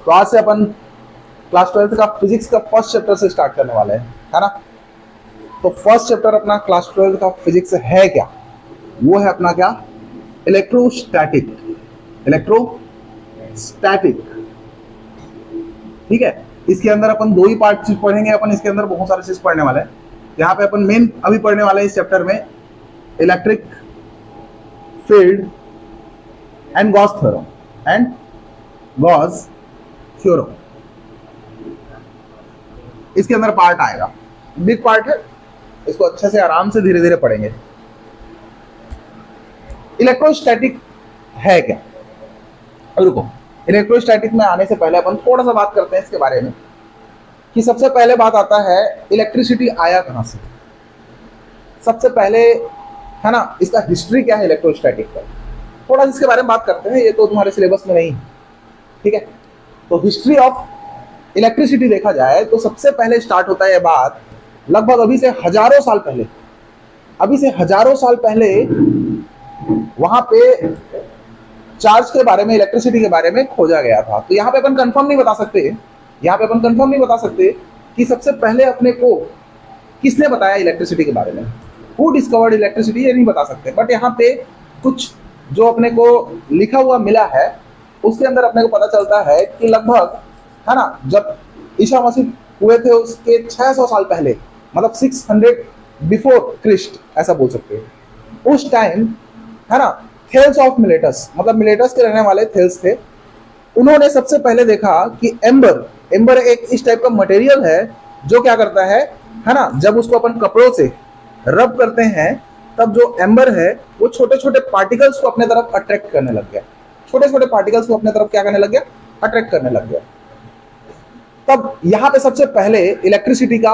तो आज से अपन क्लास 12th का फिजिक्स का फर्स्ट चैप्टर से स्टार्ट करने वाले हैं, है ना। तो फर्स्ट चैप्टर अपना क्लास 12th का फिजिक्स है क्या, वो है अपना क्या, इलेक्ट्रोस्टैटिक। इलेक्ट्रोस्टैटिक, ठीक है। इसके अंदर अपन दो ही पार्ट चीज पढ़ेंगे, अपन इसके अंदर बहुत सारे चीज पढ़ने वाले हैं। यहाँ पे अपन मेन अभी पढ़ने वाले हैं इस चैप्टर में electric field and Gauss theorem. इसके अंदर पार्ट आएगा, बिग पार्ट है, इसको अच्छे से आराम से धीरे धीरे पढ़ेंगे। इलेक्ट्रोस्टैटिक है क्या, अब रुको, इलेक्ट्रोस्टैटिक में आने से पहले अपन थोड़ा सा बात करते हैं इसके बारे में कि सबसे पहले बात आता है इलेक्ट्रिसिटी आया कहां से। सबसे पहले, है ना, इसका हिस्ट्री क्या है इलेक्ट्रोस्टैटिक का, थोड़ा इसके बारे में बात करते हैं। ये तो तुम्हारे सिलेबस में नहीं, ठीक है। तो हिस्ट्री ऑफ इलेक्ट्रिसिटी देखा जाए तो सबसे पहले स्टार्ट होता है ये बात लगभग अभी से हजारों साल पहले वहां पे चार्ज के बारे में, इलेक्ट्रिसिटी के बारे में खोजा गया था। तो यहाँ पे अपन कंफर्म नहीं बता सकते कि सबसे पहले अपने को किसने बताया इलेक्ट्रिसिटी के बारे में, हु डिस्कवर्ड इलेक्ट्रिसिटी, ये नहीं बता सकते। बट यहाँ पे कुछ जो अपने को लिखा हुआ मिला है उसके अंदर अपने को पता चलता है कि लगभग, है ना, जब ईसा मसीह हुए थे उसके 600 साल पहले, मतलब 600 बिफोर क्रिस्ट ऐसा बोल सकते हैं, उस टाइम, है ना, थेल्स ऑफ मिलेटस, मतलब मिलेटस के रहने वाले थेल्स थे, उन्होंने सबसे पहले देखा कि एम्बर एक इस टाइप का मटेरियल है जो क्या करता है ना, जब उसको अपन कपड़ों से रब करते हैं तब जो एम्बर है वो छोटे छोटे पार्टिकल्स को अपने तरफ अट्रैक्ट करने लग गया, अट्रैक्ट करने लग गया। तब यहाँ पे सबसे पहले इलेक्ट्रिसिटी का,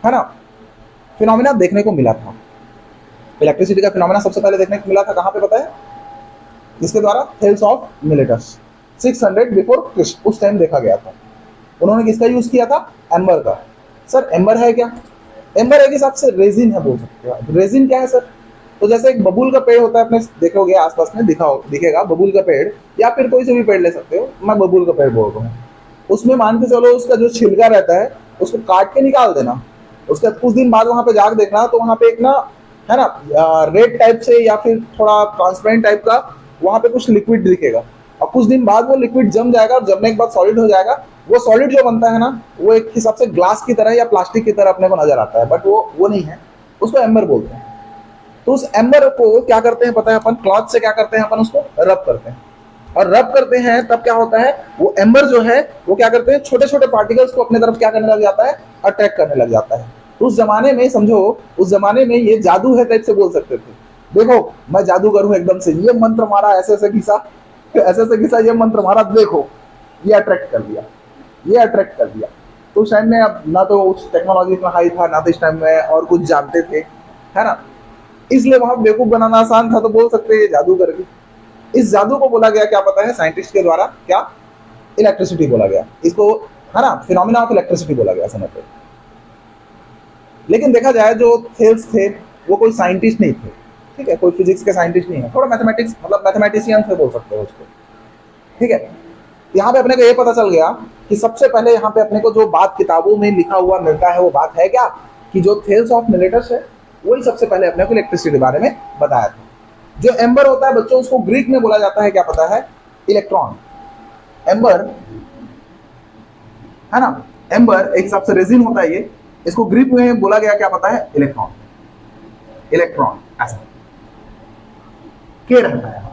है ना, फिनोमेना देखने को मिला था। इलेक्ट्रिसिटी का फिनोमेना सबसे पहले देखने को मिला था कहाँ पे पता है, जिसके द्वारा Thales of Miletus 600 before Christ, उस टाइम देखा गया था। उन्होंने किसका यूज किया था, एम्बर का। सर एम्बर है क्या, एम्बर एक हिसाब से रेजिन है बोल सकते हो। रेजिन क्या है सर, तो जैसे एक बबूल का पेड़ होता है, अपने देखोगे आसपास में दिखेगा बबूल का पेड़, या फिर कोई से भी पेड़ ले सकते हो, मैं बबूल का पेड़ बोल रहा हूँ। उसमें मान के चलो उसका जो छिलका रहता है उसको काट के निकाल देना, उसके कुछ दिन बाद वहां पे जाके देखना तो वहां पे एक ना, है ना, रेड टाइप से या फिर थोड़ा ट्रांसपेरेंट टाइप का वहां पे कुछ लिक्विड दिखेगा, और कुछ दिन बाद वो लिक्विड जम जाएगा, और जमने के बाद सॉलिड हो जाएगा। वो सॉलिड जो बनता है ना, वो एक हिसाब से ग्लास की तरह या प्लास्टिक की तरह अपने को नजर आता है, बट वो नहीं है, उसको एम्बर बोलते हैं। तो उस एम्बर को क्या करते हैं पता है, अपन क्लॉथ से क्या करते हैं, अपन उसको रब करते हैं, और रब करते हैं तब क्या होता है, वो एम्बर जो है वो क्या करते हैं, छोटे छोटे पार्टिकल्स को अपने तरफ क्या करने लग जाता है, अट्रैक्ट करने लग जाता है। तो उस जमाने में समझो, उस जमाने में ये जादू है टाइप से बोल सकते थे। देखो मैं जादूगर हूं एकदम से, ये मंत्र मारा, ऐसे घिसा, ये मंत्र मारा, देखो ये अट्रैक्ट कर दिया। तो उस टाइम में अब ना तो उस टेक्नोलॉजी इतना हाई था, ना तो इस टाइम में और कुछ जानते थे, है ना, इसलिए वहां बेवकूफ बनाना आसान था, तो बोल सकते हैं जादू करके। इस जादू को बोला गया क्या पता है साइंटिस्ट के द्वारा, क्या, इलेक्ट्रिसिटी बोला गया इसको, है ना, फिनोमेना ऑफ इलेक्ट्रिसिटी बोला गया समय पे। लेकिन देखा जाए जो थेल्स थे वो कोई साइंटिस्ट नहीं थे, ठीक है, कोई फिजिक्स के साइंटिस्ट नहीं है, थोड़ा मैथमेटिक्स, मतलब मैथमेटिशियन थे बोल सकते हो उसको, ठीक है। यहाँ पे अपने को ये पता चल गया कि सबसे पहले यहाँ पे अपने को जो बात किताबों में लिखा हुआ मिलता है वो बात है क्या, कि जो थेल्स ऑफ मिलेटस है वही सबसे पहले अपने को इलेक्ट्रिसिटी के बारे में बताया था। जो एम्बर होता है बच्चों, उसको ग्रीक में बोला जाता है क्या पता है, इलेक्ट्रॉन। एम्बर, है ना, एम्बर एक हिसाब से रेजिन होता है ये, इसको ग्रीक में बोला गया क्या पता है, इलेक्ट्रॉन ऐसा क्या रहता है,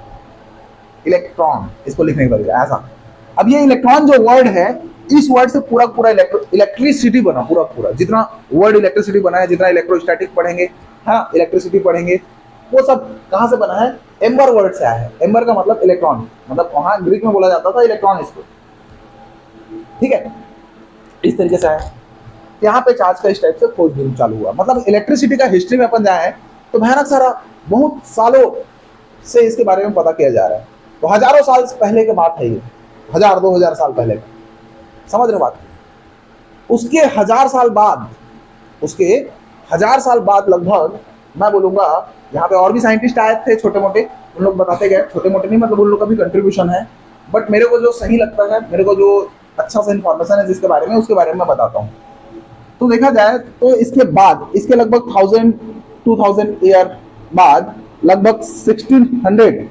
इलेक्ट्रॉन, इसको लिखने के बाद ऐसा। अब ये इलेक्ट्रॉन जो वर्ड है, इस वर्ड से पूरा इलेक्ट्रिसिटी बना, पूरा जितना वर्ड इलेक्ट्रिसिटी बना है, जितना इलेक्ट्रोस्टैटिक पढ़ेंगे, हाँ, इलेक्ट्रिसिटी पढ़ेंगे, वो सब कहां से बना है, एम्बर वर्ड से आया है। एम्बर का मतलब इलेक्ट्रॉन, मतलब वहां ग्रीक में बोला जाता था इलेक्ट्रॉन इसको, ठीक है, इस तरीके से आया। यहाँ पे चार्ज का इस टाइप से खोज चालू हुआ। मतलब इलेक्ट्रिसिटी का हिस्ट्री में अपन जाए तो भयानक सारा, बहुत सालों से इसके बारे में पता किया जा रहा है। तो हजारों साल पहले की बात है ये, 1000-2000 साल पहले का, समझ रहे बात। उसके हजार साल बाद लगभग मैं बोलूंगा, यहाँ पे और भी साइंटिस्ट आए थे छोटे मोटे, उन लोग बताते गए, छोटे मोटे नहीं, मतलब उन लोग का भी कंट्रीब्यूशन है। बट मेरे को जो सही लगता है, मेरे को जो अच्छा सा इंफॉर्मेशन है जिसके बारे में, उसके बारे में मैं बताता हूँ। तो देखा जाए तो इसके बाद, इसके लगभग 1000-2000 ईयर बाद, लगभग 1600,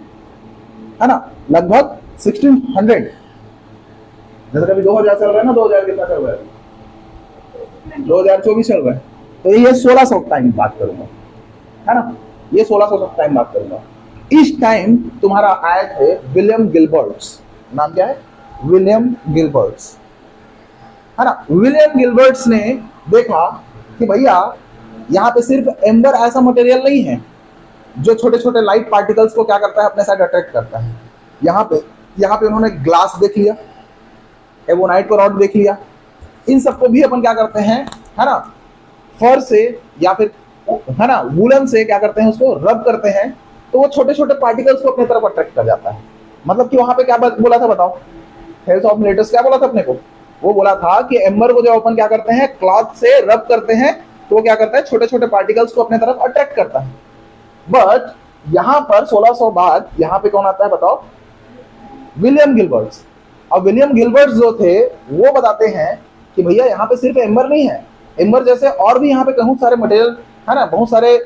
है ना, लगभग 1600, जैसे कभी 2000 चल रहा है ना, 2000 कितना चल रहा है, 2024 चल रहा है, तो ये 1600 टाइम बात करूंगा, है ना, ये 1600 टाइम बात करूंगा। इस टाइम तुम्हारा आए थे विलियम गिलबर्ट्स, नाम क्या है, विलियम गिलबर्ट्स, है ना। विलियम गिलबर्ट्स ने देखा कि भैया यहाँ पे सिर्फ एम्बर ऐसा मटेरियल नहीं है जो छोटे छोटे लाइट पार्टिकल्स को क्या करता है, अपने साइड अट्रैक्ट करता है। यहाँ पे उन्होंने ग्लास देख लिया, एबोनाइट को रॉड देख लिया, इन सबको भी अपन क्या करते हैं, है ना, फर से या फिर, है ना, वुलन से क्या करते हैं, उसको रब करते हैं, तो वो छोटे छोटे पार्टिकल्स को अपने तरफ अट्रैक्ट कर जाता है। मतलब कि वहां पे क्या बोला था बताओ, थेल्स ऑफ मिलेटस क्या बोला था अपने को, वो बोला था कि एम्बर को जब अपन क्या करते हैं, क्लॉथ से रब करते हैं, तो वो क्या करता है, छोटे छोटे पार्टिकल्स को अपने तरफ अट्रैक्ट करता है। बट यहां पर 1600 बाद यहां पे कौन आता है बताओ, विलियम गिलबर्ट्स। अब विलियम गिलबर्ट्स जो थे वो बताते हैं कि भैया यहाँ पे सिर्फ एम्बर नहीं है, एम्बर जैसे और भी यहाँ पे बहुत सारे मटेरियल, है ना, बहुत सारे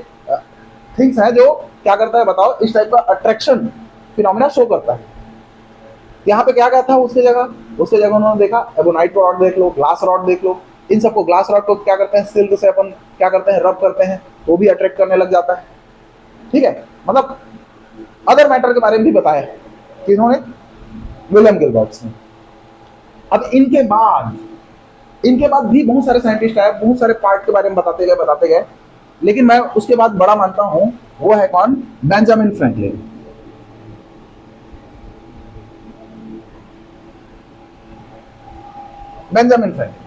थिंग्स हैं जो क्या करता है बताओ, इस टाइप का अट्रैक्शन फिनोमेना शो करता है। यहाँ पे क्या था उसके जगह उन्होंने देखा, एबोनाइट रॉड देख लो, ग्लास रॉड देख लो, इन सबको, ग्लास रॉड को क्या करते हैं, सिल्क से अपन क्या करते हैं, रब करते हैं, वो भी अट्रैक्ट करने लग जाता है। ठीक है, मतलब अदर मैटर के बारे में भी बताया है कि इन्होंने, विलियम गिलबर्ट्स ने। अब इनके बाद भी बहुत सारे साइंटिस्ट आए, बहुत सारे पार्ट के बारे में बताते गए, लेकिन मैं उसके बाद बड़ा मानता हूं वो है कौन, बेंजामिन फ्रैंकलिन। Benjamin Franklin.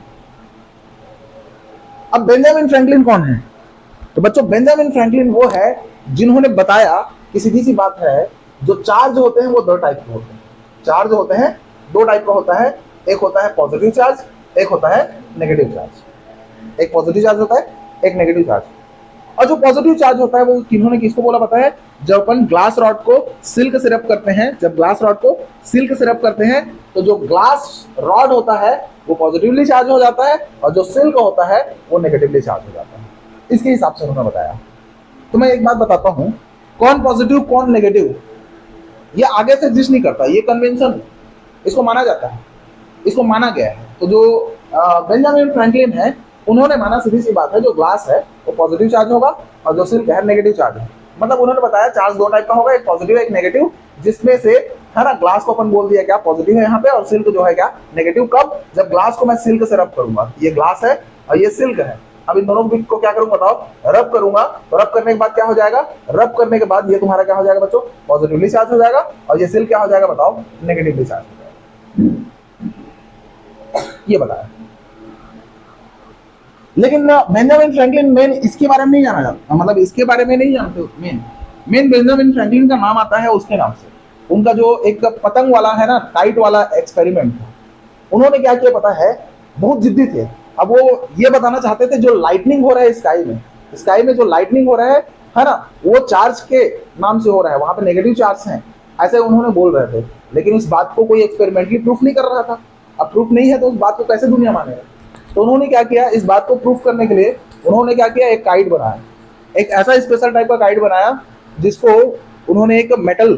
अब बेंजामिन फ्रैंकलिन कौन है, तो बच्चों बेंजामिन फ्रैंकलिन वो है जिन्होंने बताया कि सीधी सी बात है, जो चार्ज होते हैं वो दो टाइप के होते हैं, चार्ज होते हैं दो टाइप का होता है, एक होता है पॉजिटिव चार्ज, एक होता है नेगेटिव चार्ज। एक पॉजिटिव चार्ज होता है, एक नेगेटिव चार्ज। और जो पॉजिटिव चार्ज होता है वो किन्होंने किसको बोला पता है, जब अपन ग्लास रॉड को सिल्क से रब करते हैं, जब ग्लास रॉड को सिल्क से रब करते हैं तो जो ग्लास रॉड होता है वो पॉजिटिवली चार्ज हो जाता है, और जो सिल्क होता है वो नेगेटिवली चार्ज हो जाता है। इसके हिसाब से उन्होंने बताया। तो मैं एक बात बताता हूं, कौन पॉजिटिव कौन नेगेटिव ये आगे से एग्जिस्ट नहीं करता, ये कन्वेंशन, इसको माना जाता है, इसको माना गया है। तो जो बेंजामिन फ्रैंकलिन है उन्होंने माना, सीधी सी बात है, जो ग्लास है वो पॉजिटिव चार्ज होगा और जो सिल्क है नेगेटिव चार्ज है। मतलब उन्होंने बताया चार्ज दो टाइप का होगा, एक पॉजिटिव एक नेगेटिव, जिसमें से, है ना, ग्लास को अपन बोल दिया क्या पॉजिटिव है यहाँ पे, और सिल्क जो है क्या नेगेटिव। कब, जब ग्लास को मैं सिल्क से रब करूंगा, ये ग्लास है और ये सिल्क है, अब इन दोनों को क्या करूंगा बताओ, रब करूंगा, तो रब करने के बाद क्या हो जाएगा, रब करने के बाद ये तुम्हारा क्या हो जाएगा बच्चों, पॉजिटिवली चार्ज हो जाएगा, और ये सिल्क क्या हो जाएगा बताओ, नेगेटिवली चार्ज हो जाएगा। ये बताया। लेकिन बेंजामिन फ्रैंकलिन मेन इसके बारे में नहीं जाना जाता, मतलब इसके बारे में नहीं जानते। मेन बेंजामिन फ्रैंकलिन का नाम आता है उसके नाम से, उनका जो एक पतंग वाला है ना, काइट वाला एक्सपेरिमेंट था, उन्होंने क्या किया पता है, बहुत जिद्दी थे। अब वो ये बताना चाहते थे जो लाइटनिंग हो रहा है स्काई में जो लाइटनिंग हो रहा है ना, वो चार्ज के नाम से हो रहा है, वहां पे नेगेटिव चार्ज हैं, ऐसे उन्होंने बोल रहे थे। लेकिन इस बात को कोई एक्सपेरिमेंटली प्रूफ नहीं कर रहा था। अब प्रूफ नहीं है तो उस बात को कैसे दुनिया मानेगा। तो उन्होंने क्या किया, इस बात को प्रूफ करने के लिए उन्होंने क्या किया, एक काइट बनाया, एक ऐसा स्पेशल टाइप का काइट बनाया जिसको उन्होंने एक मेटल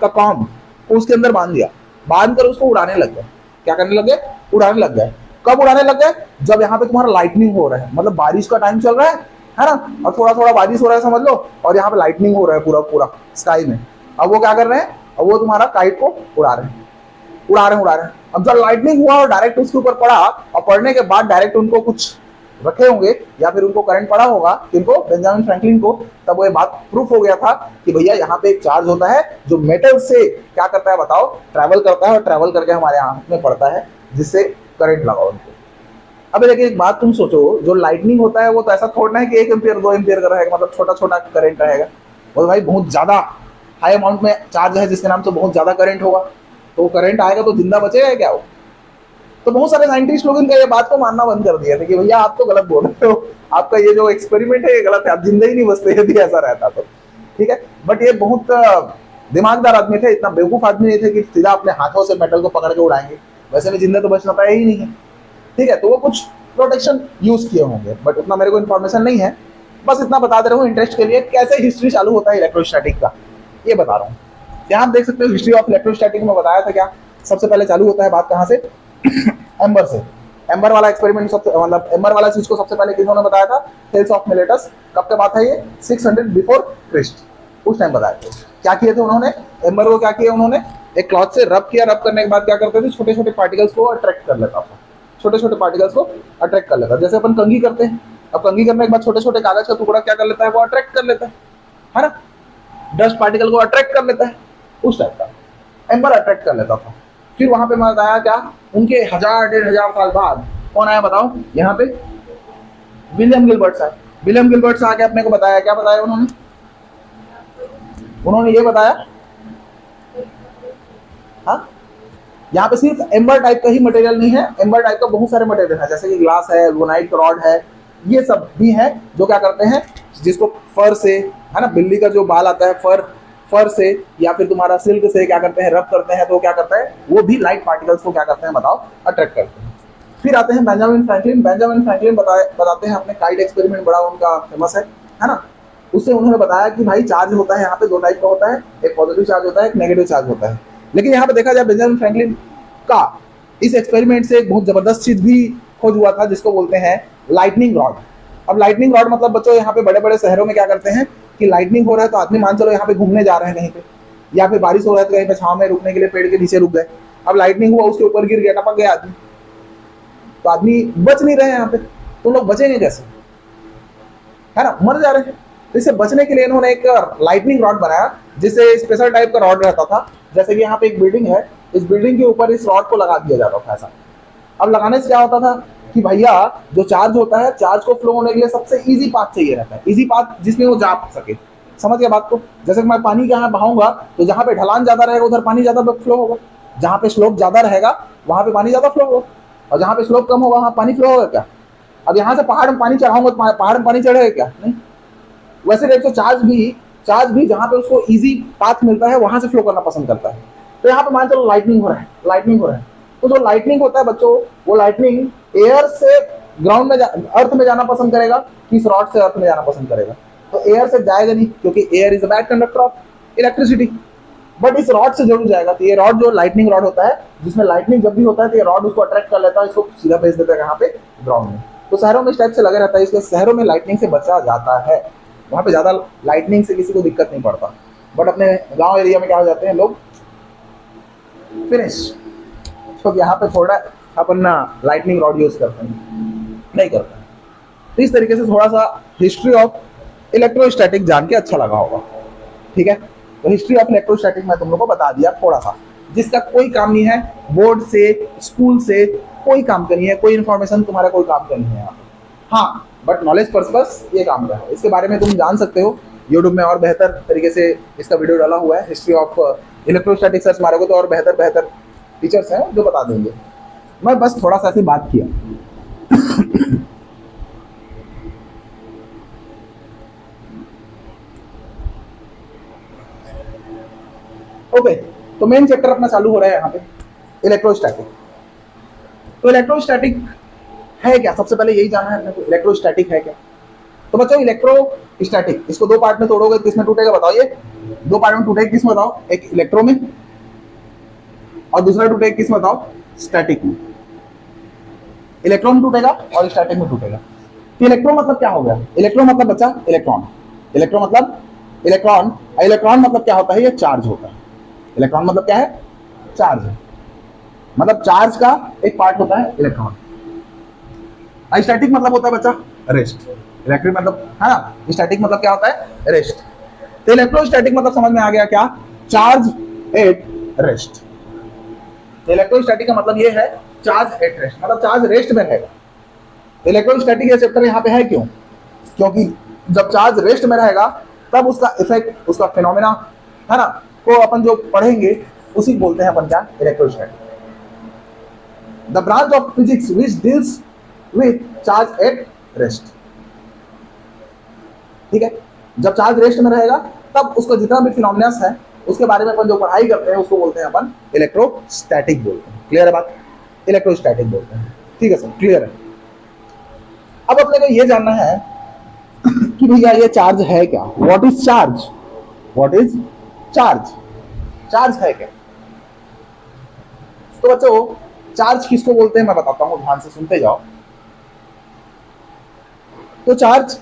का कॉम उसके अंदर बांध दिया, बांध कर उसको उड़ाने लग गए। क्या करने लग गए, उड़ाने लग गए। कब उड़ाने लग गए, जब यहाँ पे तुम्हारा लाइटनिंग हो रहा है, मतलब बारिश का टाइम चल रहा है ना, और थोड़ा थोड़ा बारिश हो रहा है समझ लो, और यहाँ पे लाइटनिंग हो रहा है पूरा पूरा स्काई में। अब वो क्या कर रहे हैं, अब वो तुम्हारा काइट को उड़ा रहे हैं। अब जब लाइटनिंग हुआ और डायरेक्ट उसके ऊपर पड़ा, और पड़ने के बाद डायरेक्ट उनको कुछ रखे होंगे या फिर उनको करंट पड़ा होगा, किनको, बेंजामिन फ्रैंकलिन को, तब वो ये बात प्रूफ हो गया था कि भैया यहाँ पे एक चार्ज होता है जो मेटल से क्या करता है बताओ, ट्रैवल करता है, और ट्रैवल करके हमारे हाथ में पड़ता है, जिससे करंट लगा उनको। अब देखिए एक बात तुम सोचो, जो लाइटनिंग होता है वो तो ऐसा थोड़ा है कि 1 एम्पियर 2 एम्पियर का रहेगा, मतलब छोटा छोटा करंट रहेगा। और भाई बहुत ज्यादा हाई अमाउंट में चार्ज है जिसके नाम से बहुत ज्यादा करंट होगा, तो करंट आएगा तो जिंदा बचेगा क्या वो। तो बहुत सारे साइंटिस्ट लोग इनका ये बात को मानना बंद कर दिया था कि भैया आप तो गलत बोल रहे हो, आपका ये जो एक्सपेरिमेंट है ये गलत है, आप जिंदा ही नहीं बचते यदि ऐसा रहता तो। ठीक है, बट ये बहुत दिमागदार आदमी थे, इतना बेवकूफ आदमी नहीं थे कि सीधा अपने हाथों से मेटल को पकड़ के उड़ाएंगे। वैसे में जिंदा तो बचना पाया ही नहीं है, ठीक है। तो वो कुछ प्रोटेक्शन यूज किए होंगे, बट उतना मेरे को इन्फॉर्मेशन नहीं है, बस इतना बता दे रहा हूँ इंटरेस्ट के लिए, कैसे हिस्ट्री चालू होता है इलेक्ट्रोस्टैटिक का, ये बता रहा हूँ। यहाँ आप देख सकते हो हिस्ट्री ऑफ इलेक्ट्रोस्टैटिक में बताया था क्या, सबसे पहले चालू होता है बात कहाँ से, एम्बर से। एम्बर वाला एक्सपेरिमेंट सबसे, मतलब एम्बर वाला चीज को सबसे पहले किन्होंने बताया था, थेल्स ऑफ मिलेटस। कब का बात है ये, 600 बिफोर क्रिस्ट, उस टाइम बताया था। क्या किए थे उन्होंने, एम्बर को क्या किया उन्होंने, एक क्लॉथ से रब किया, रब करने के बाद क्या करते थे, छोटे छोटे पार्टिकल्स को अट्रैक्ट कर लेता था, छोटे छोटे पार्टिकल्स को अट्रैक्ट कर लेता, जैसे अपन कंघी करते हैं। अब कंघी करने के बाद छोटे छोटे कागज का टुकड़ा क्या कर लेता है, वो अट्रैक्ट कर लेता है ना, डस्ट पार्टिकल को अट्रैक्ट कर लेता है, उस टाइप का एम्बर अट्रैक्ट कर लेता था। फिर वहां पे मैं बताया क्या, उनके 1000-1500 साल बाद कौन आया बताओ, यहाँ पे विलियम गिलबर्ट्स आए। विलियम गिलबर्ट्स आके अपने को बताया, क्या बताया उन्होंने, उन्होंने ये बताया, हाँ यहाँ पे सिर्फ एम्बर टाइप का ही मटेरियल नहीं है, एम्बर टाइप का बहुत सारे मटेरियल है, जैसे कि ग्लास है, ग्रेनाइट रॉड है, ये सब भी है जो क्या करते हैं, जिसको फर से, है ना, बिल्ली का जो बाल आता है फर से या फिर तुम्हारा सिल्क से क्या करते हैं, रब करते हैं, तो क्या करता है वो भी लाइट पार्टिकल्स को क्या करते हैं बताओ, अट्रैक्ट करते हैं। फिर आते हैं बेंजामिन फ्रैंकलिन। बेंजामिन फ्रैंकलिन बताते हैं अपने काइट एक्सपेरिमेंट, बड़ा उनका फेमस है ना। उससे उन्होंने बताया कि भाई चार्ज होता है यहाँ पे दो टाइप का होता है, एक पॉजिटिव चार्ज होता है, एक नेगेटिव चार्ज होता है। लेकिन यहाँ पे देखा जाए बेंजामिन फ्रैंकलिन का इस एक्सपेरिमेंट से एक बहुत जबरदस्त चीज भी खोज हुआ था, जिसको बोलते हैं लाइटनिंग रॉड। अब लाइटनिंग रॉड मतलब बच्चों यहाँ पे बड़े बड़े शहरों में क्या करते हैं कि लाइटनिंग हो रहा है तो आदमी मान चलो यहाँ पे घूमने जा रहे हैं कहीं पे, या फिर बारिश हो रहा है तो कहीं पे छांव में रुकने के लिए पेड़ के नीचे रुक गए। अब लाइटनिंग हुआ, उसके ऊपर गिर गया, टपक गया आदमी, तो आदमी बच नहीं रहे हैं यहाँ पे, तो लोग बचेंगे कैसे, है ना, मर जा रहे हैं। तो इससे बचने के लिए इन्होंने एक लाइटनिंग रॉड बनाया, जिससे स्पेशल टाइप का रॉड रहता था। जैसे कि यहाँ पे एक बिल्डिंग है, इस बिल्डिंग के ऊपर इस रॉड को लगा दिया जाता था ऐसा। अब लगाने से क्या होता था कि भैया जो चार्ज होता है, चार्ज को फ्लो होने के लिए सबसे इजी पाथ चाहिए रहता है, इजी पाथ जिसमें वो जा सके। समझ गया बात को, जैसे कि मैं पानी के यहाँ बहाऊंगा तो जहाँ पे ढलान ज्यादा रहेगा उधर पानी ज्यादा फ्लो होगा, जहाँ पे स्लोप ज्यादा रहेगा वहां पे पानी ज्यादा फ्लो होगा, और जहाँ पे स्लोप कम होगा वहां पानी फ्लो होगा क्या। अब यहाँ से पहाड़ में पानी चढ़ाऊंगा तो पहाड़ में पानी चढ़ेगा क्या, नहीं। वैसे टाइप से चार्ज भी जहाँ पे उसको इजी पाथ मिलता है वहां से फ्लो करना पसंद करता है। तो यहाँ पे मान चलो लाइटनिंग हो रहा है, तो जो लाइटनिंग होता है बच्चों, वो लाइटनिंग एयर से ग्राउंड में अर्थ में जाना पसंद करेगा कि इस रॉड से अर्थ में जाना पसंद करेगा, तो एयर से जाएगा नहीं, क्योंकि air is a bad conductor of electricity, but इस रॉड से जरूर जाएगा। तो ये रॉड जो लाइटनिंग रॉड होता है, जिसमें लाइटनिंग जब भी होता है तो ये रॉड उसको अट्रैक्ट कर लेता है, इसको सीधा भेज देता है यहाँ पे ग्राउंड में। तो शहरों में इस टाइप से लगा रहता है, इसलिए शहरों में लाइटनिंग से बचा जाता है, वहाँ पे ज्यादा लाइटनिंग से किसी को दिक्कत नहीं पड़ता। बट अपने गाँव एरिया में क्या हो जाते हैं लोग, फिनिश, तो यहाँ पे थोड़ा अपन ना लाइटनिंग रॉड यूज करते हैं, नहीं करते हैं। तो इस तरीके से थोड़ा सा हिस्ट्री ऑफ इलेक्ट्रोस्टैटिक जान के अच्छा लगा होगा, ठीक है। तो हिस्ट्री ऑफ इलेक्ट्रोस्टैटिक मैं तुम लोग को बता दिया थोड़ा सा, जिसका कोई काम नहीं है, बोर्ड से स्कूल से कोई काम का नहीं है, कोई इन्फॉर्मेशन तुम्हारा कोई काम का नहीं है यहाँ पे। हाँ, बट नॉलेज पर्पस ये काम का है, इसके बारे में तुम जान सकते हो। यूट्यूब में और बेहतर तरीके से इसका वीडियो डाला हुआ है, हिस्ट्री ऑफ इलेक्ट्रोस्टैटिक सर्च मारोगे तो और बेहतर टीचर्स हैं जो बता देंगे। मैं बस थोड़ा सा ऐसी बात किया। ओके, तो मेन चैप्टर अपना चालू हो रहा है यहाँ पे, इलेक्ट्रोस्टैटिक। तो इलेक्ट्रोस्टैटिक है क्या, सबसे पहले यही जाना है अपने को, इलेक्ट्रोस्टैटिक है क्या। तो बच्चों इलेक्ट्रोस्टैटिक, इसको दो पार्ट में तोड़ोगे किसमें टूटेगा बताओ, ये दो पार्ट में टूटेगा किसमें बताओ, एक इलेक्ट्रो में और दूसरा टूटेगा किसमें बताओ, स्टैटिक में। इलेक्ट्रॉन में टूटेगा और स्टैटिक में टूटेगा। तो इलेक्ट्रो मतलब क्या हो गया, इलेक्ट्रो मतलब बच्चा इलेक्ट्रॉन, इलेक्ट्रो मतलब इलेक्ट्रॉन, इलेक्ट्रॉन मतलब क्या होता है, ये चार्ज होता है। इलेक्ट्रॉन मतलब क्या है, चार्ज है, मतलब चार्ज का एक पार्ट होता है इलेक्ट्रॉन। स्टैटिक मतलब होता है बच्चा रेस्ट, इलेक्ट्रिक मतलब है ना, स्टैटिक मतलब क्या होता है, रेस्ट। तो इलेक्ट्रोस्टैटिक मतलब समझ में आ गया क्या, चार्ज एट रेस्ट। तो इलेक्ट्रोस्टैटिक का मतलब ये है चार्ज एट रेस्ट, मतलब चार्ज रेस्ट में रहेगा। इलेक्ट्रोस्टैटिक ये चैप्टर यहाँ पे है क्यों, क्योंकि जब चार्ज रेस्ट में रहेगा तब उसका इफेक्ट, उसका फिनोमेना है ना, को अपन जो पढ़ेंगे उसी बोलते हैं अपन क्या, electrostatic. The branch of physics which deals with charge at rest, ठीक है। जब चार्ज रेस्ट में रहेगा तब उसका जितना भी फिनोमेना है उसके बारे में अपन जो पढ़ाई करते हैं उसको बोलते हैं अपन इलेक्ट्रोस्टैटिक बोलते हैं। क्लियर है बात। इलेक्ट्रोस्टैटिक बोलते हैं। ठीक है सर, क्लियर है। अब अपने को ये जानना है कि भैया ये चार्ज है क्या, what is charge, what is charge, charge है क्या। तो बच्चों चार्ज किसको बोलते हैं मैं बताता हूं, ध्यान से सुनते जाओ। तो चार्ज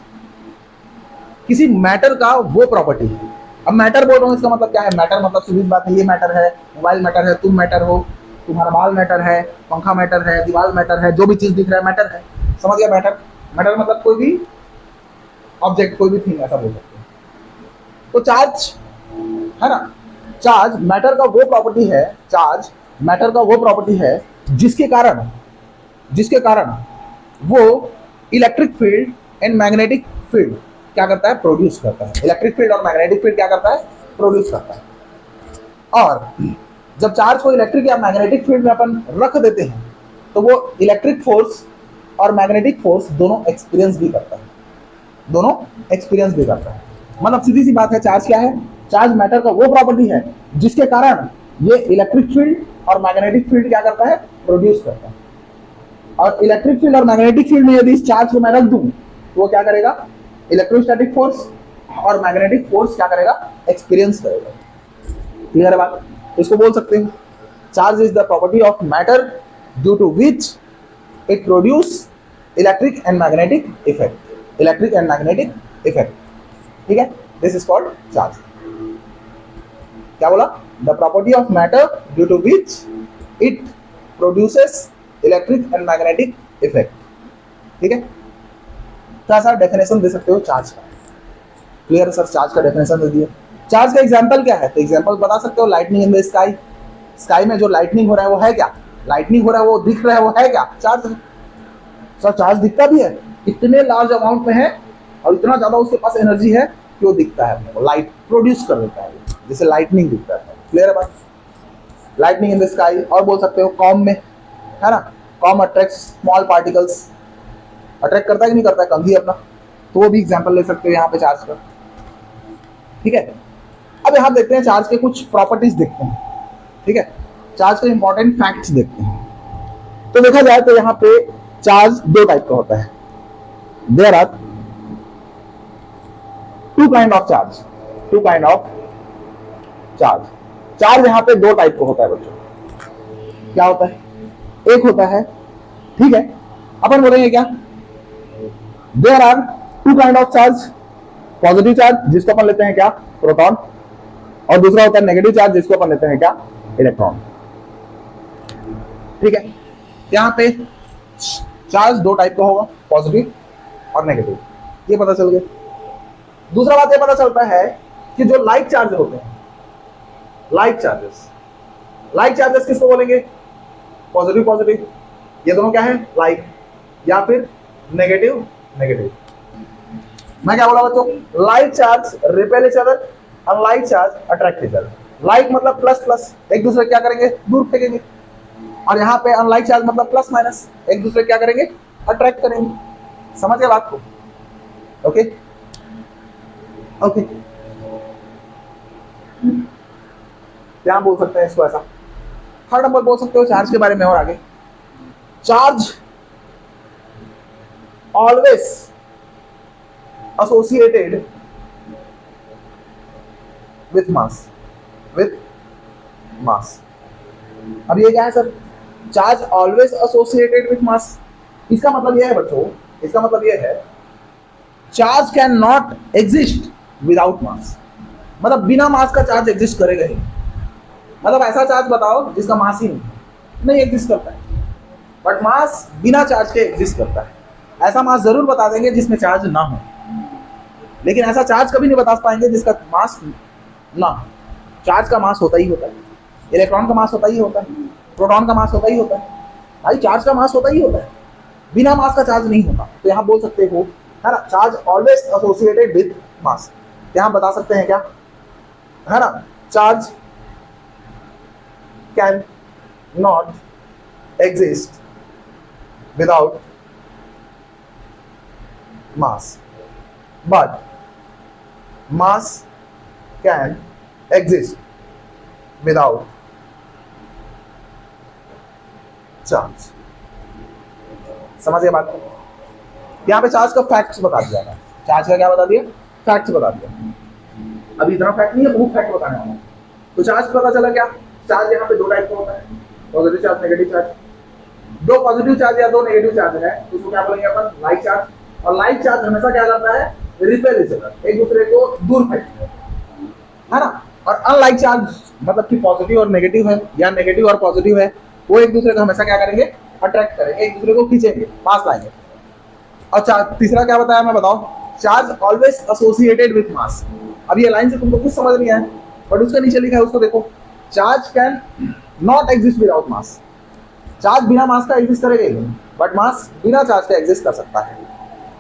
किसी मैटर का वो प्रॉपर्टी है। अब मैटर बोल रहा हूं इसका मतलब क्या है, मैटर मतलब सीधी बात है, ये मैटर है, मोबाइल मैटर है, तुम मैटर हो, तुम्हारा बाल मैटर है, पंखा मैटर है, दीवार मैटर है, जो भी चीज दिख रहा है मैटर है। समझ गया मैटर, मैटर मतलब कोई भी ऑब्जेक्ट, कोई भी थिंग, ऐसा बोल सकते हैं। तो चार्ज है ना, चार्ज मैटर का वो प्रॉपर्टी है, चार्ज मैटर का वो प्रॉपर्टी है जिसके कारण वो electric field and magnetic field क्या करता है, प्रोड्यूस करता है। इलेक्ट्रिक फील्ड और मैग्नेटिक फील्ड क्या करता है, प्रोड्यूस करता है। और जब चार्ज को इलेक्ट्रिक या मैग्नेटिक फील्ड में अपन रख देते हैं तो वो इलेक्ट्रिक फोर्स और मैग्नेटिक फोर्स दोनों एक्सपीरियंस भी करता है, दोनों एक्सपीरियंस भी करता है। मतलब सीधी सी बात है, चार्ज क्या है, चार्ज मैटर का वो प्रॉपर्टी है जिसके कारण ये इलेक्ट्रिक फील्ड और मैग्नेटिक फील्ड क्या करता है, प्रोड्यूस करता है। और इलेक्ट्रिक फील्ड और मैग्नेटिक फील्ड में यदि इस चार्ज को मैं रख दूं तो वो क्या करेगा, इलेक्ट्रोस्टैटिक फोर्स और मैग्नेटिक फोर्स क्या करेगा, एक्सपीरियंस करेगा। क्लियर है बात। इसको बोल सकते हैं charge is the property of matter due to which it produce electric and magnetic effect, electric and magnetic effect. ठीक है, दिस इज कॉल्ड चार्ज। क्या बोला, the property of matter due to which it produces electric and magnetic effect. ठीक है, क्या sir definition दे सकते हो charge का। क्लियर सर, चार्ज का डेफिनेशन दे दिया। चार्ज का एग्जांपल क्या है, तो एग्जांपल बता सकते हो, lightning in the sky. Sky में जो लाइटनिंग हो रहा है वो है क्या, लाइटनिंग हो रहा है वो दिख रहा है, वो है क्या, चार्ज है। सर चार्ज दिखता भी है, इतने लार्ज अमाउंट में है और इतना ज्यादा उसके पास एनर्जी है कि वो दिखता है अपने को, लाइट प्रोड्यूस कर देता है, जैसे लाइटनिंग दिखता है। क्लियर है बात, लाइटनिंग इन द स्काई। और बोल सकते हो कॉम में, है ना, com attract small particles, attract करता है कि नहीं करता है, कंघी अपना, तो वो भी एग्जांपल ले सकते हो यहाँ पे चार्ज का। ठीक है, अब यहाँ देखते हैं चार्ज के कुछ प्रॉपर्टीज देखते हैं। ठीक है, चार्ज के इंपॉर्टेंट फैक्ट्स देखते हैं। तो देखा जाए तो यहाँ पे चार्ज दो टाइप का होता है, there are two kind of charge, two kind of charge. Charge यहाँ पे दो टाइप का होता है बच्चों। क्या होता है, एक होता है, ठीक है, अपन बोलेंगे क्या, there are two kind of charge, positive charge जिसको अपन लेते हैं क्या, प्रोटॉन, और दूसरा होता है नेगेटिव चार्ज जिसको अपन लेते हैं क्या, इलेक्ट्रॉन। ठीक है, यहाँ पे चार्ज दो टाइप का होगा, पॉजिटिव और नेगेटिव, ये पता चल गया। दूसरा बात ये पता चलता है कि जो लाइक चार्ज होते हैं, लाइक चार्जेस, लाइक चार्जेस किसको बोलेंगे, पॉजिटिव पॉजिटिव, ये दोनों क्या है, लाइक, या फिर नेगेटिव नेगेटिव। मैं क्या बोला बच्चों, like charge repel each other, unlike charge attract each other. Like मतलब प्लस प्लस, एक दूसरे क्या करेंगे, दूर फेंकेंगे, और यहाँ पे अनलाइक चार्ज मतलब प्लस माइनस, एक दूसरे क्या करेंगे, अट्रैक्ट करेंगे। समझ गए बात को, ओके ओके। क्या बोल सकते हैं इसको ऐसा। थर्ड नंबर बोल सकते हो चार्ज के बारे में और आगे, charge always associated with mass, with mass। अब ये क्या है sir, charge always associated with mass. इसका मतलब ये है बच्चों, इसका मतलब ये है charge can not exist without mass. मतलब बिना मास का चार्ज एग्जिस्ट करेगा ही, मतलब ऐसा चार्ज बताओ जिसका मास ही नहीं एग्जिस्ट करता है, बट मास बिना चार्ज के एग्जिस्ट करता है। ऐसा मास जरूर बता देंगे जिसमें चार्ज ना हो, लेकिन ऐसा चार्ज कभी नहीं बता पाएंगे जिसका मास ना हो। चार्ज का मास होता ही होता है, इलेक्ट्रॉन का मास होता ही होता है, प्रोटॉन का मास होता ही होता है, भाई चार्ज का मास होता ही होता है, बिना मास का चार्ज नहीं होता। तो यहाँ बोल सकते हो, है ना, charge always associated with mass. यहाँ बता सकते हैं क्या, है ना, charge can not exist without mass, but mass can exist without charge. समझ गए बात को? यहाँ पे चार्ज का फैक्ट्स बता दिया है। चार्ज का क्या बता दिया? फैक्ट्स बता दिया। अभी इतना फैक्ट नहीं है, बहुत फैक्ट बताने वाला। तो चार्ज पता चला क्या? चार्ज यहाँ पे दो टाइप का होता है, पॉजिटिव चार्ज, नेगेटिव चार्ज। दो पॉजिटिव चार्ज या दो नेगेटिव चार्ज है, उसको क्या बोलेंगे अपन? Like charge. और लाइक चार्ज हमेशा क्या करता है? रिपेल इच अदर, एक दूसरे को दूर फेंकते है ना। और अनलाइक चार्ज मतलब कि पॉजिटिव और नेगेटिव है या नेगेटिव और पॉजिटिव है, वो एक दूसरे को हमेशा क्या करेंगे? अट्रैक्ट करेंगे, एक दूसरे को खींचेंगे, पास लाएंगे। और तीसरा क्या बताया मैं बताओ? चार्ज ऑलवेज एसोसिएटेड विथ मास। अब ये लाइन से तुमको कुछ समझ नहीं आया, बट उसका नीचे लिखा है, उसको देखो। Charge can not exist without mass. Charge बिना मास का एग्जिस्ट करेगा ही नहीं, बट मास बिना चार्ज का एग्जिस्ट कर सकता है।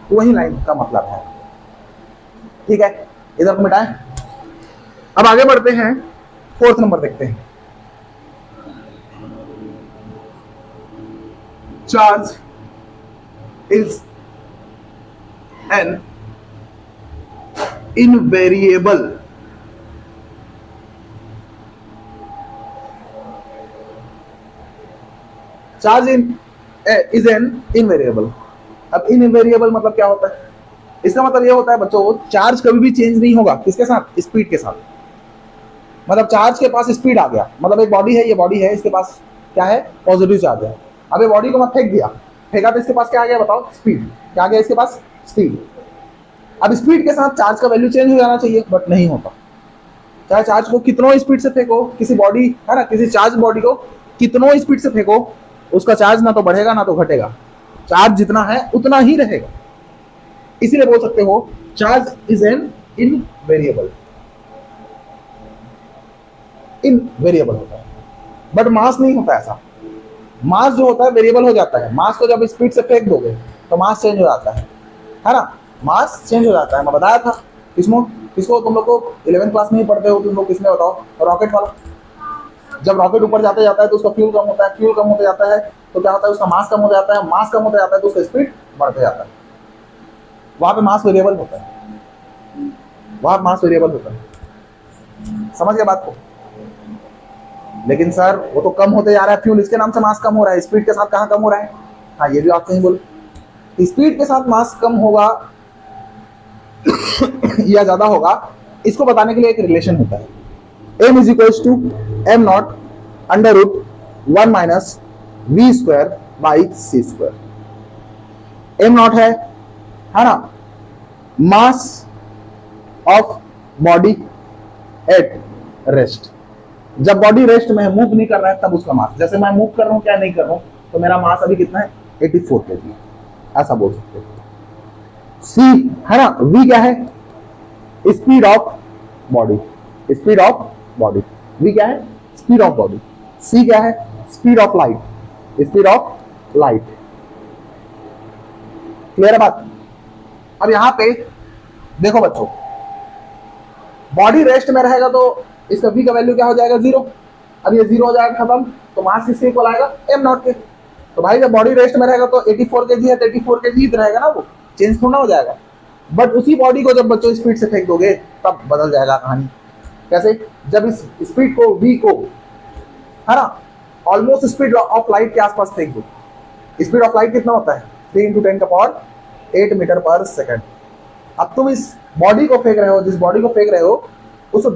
तो वही लाइन का मतलब है। ठीक है, इधर को मिटाएं। अब आगे बढ़ते हैं, फोर्थ नंबर देखते हैं। Charge is an invariable charge is an invariable. अब इनवेरिएबल मतलब क्या होता है? इसका मतलब ये होता है बच्चों, चार्ज कभी भी चेंज नहीं होगा। किसके साथ? स्पीड के साथ। मतलब चार्ज के पास स्पीड आ गया, मतलब एक बॉडी है, ये बॉडी है, इसके पास क्या है? पॉजिटिव चार्ज है। अब ये बॉडी को मैं फेंक दिया, फेंका तो इसके पास क्या आ गया बताओ? स्पीड। क्या आ गया इसके पास? स्पीड। अब स्पीड के साथ चार्ज का वैल्यू चेंज हो जाना चाहिए, बट नहीं होता। चाहे चार्ज को कितनों स्पीड से फेंको, किसी बॉडी है ना, किसी चार्ज बॉडी को कितनों स्पीड से फेंको, उसका चार्ज ना तो बढ़ेगा ना तो घटेगा। चार्ज जितना है उतना ही रहेगा। इसीलिए बोल सकते हो charge is an invariable. Invariable होता है, बट मास नहीं होता ऐसा। मास जो होता है वेरिएबल हो जाता है। मास को जब स्पीड से फेंक दोगे तो मास चेंज हो जाता है ना। मास चेंज हो जाता है। मैं बताया था किसको तुम लोग को 11th क्लास में ही पढ़ते हो तुम लोग, किसमें बताओ? रॉकेट वाला। जब रॉकेट ऊपर जाते जाता है तो उसका फ्यूल कम होता है, फ्यूल कम होते जाता है तो क्या होता है? उसका मास कम हो जाता है, मास कम होता जाता है तो उसका स्पीड बढ़ते जाता है। वहां पे मास वेरिएबल होता है, वहां मास वेरिएबल होता है। समझ गए बात को? लेकिन सर वो तो कम होते जा रहा है, फ्यूल, इसके नाम से मास कम हो रहा है, स्पीड के साथ कहाँ कम हो रहा है? हाँ, ये भी आप सही बोले। स्पीड के साथ मास कम होगा या ज्यादा होगा, इसको बताने के लिए एक रिलेशन होता है। m is equal to m not under root 1 minus v square by c square. M not है ना, mass of body at rest. जब बॉडी रेस्ट में है, मूव नहीं कर रहा है, तब उसका मास। जैसे मैं मूव कर रहा हूं, क्या नहीं कर रहा हूं, तो मेरा मास अभी कितना है? 84 kg, ऐसा बोल सकते हो। सी है ना, वी क्या है? Speed of body. Speed of body, V क्या है? Speed of body. सी क्या है? Speed of light. Speed of light. Clear है बात? अब यहां पे देखो बच्चों, बॉडी रेस्ट में रहेगा तो इसका v का वैल्यू क्या हो जाएगा? 0। अब ये 0 हो जाएगा खत्म, तो मास किसके इक्वल आएगा? m नॉट के। तो भाई जब बॉडी रेस्ट में रहेगा तो 84 kg है तो 84 kg ही रहेगा ना, वो चेंज थोड़ा हो जाएगा। बट उसी बॉडी को जब बच्चों स्पीड से फेंक दोगे तब बदल जाएगा कहानी। कैसे? जब इस स्पीड को v को है ना ऑलमोस्ट स्पीड ऑफ लाइट के आसपास फेंक दो। स्पीड ऑफ लाइट कितना होता है? 3 × 10⁸ मीटर पर सेकेंड। अब तुम इस बॉडी को फेंक रहे हो, जिस बॉडी को फेंक रहे हो उस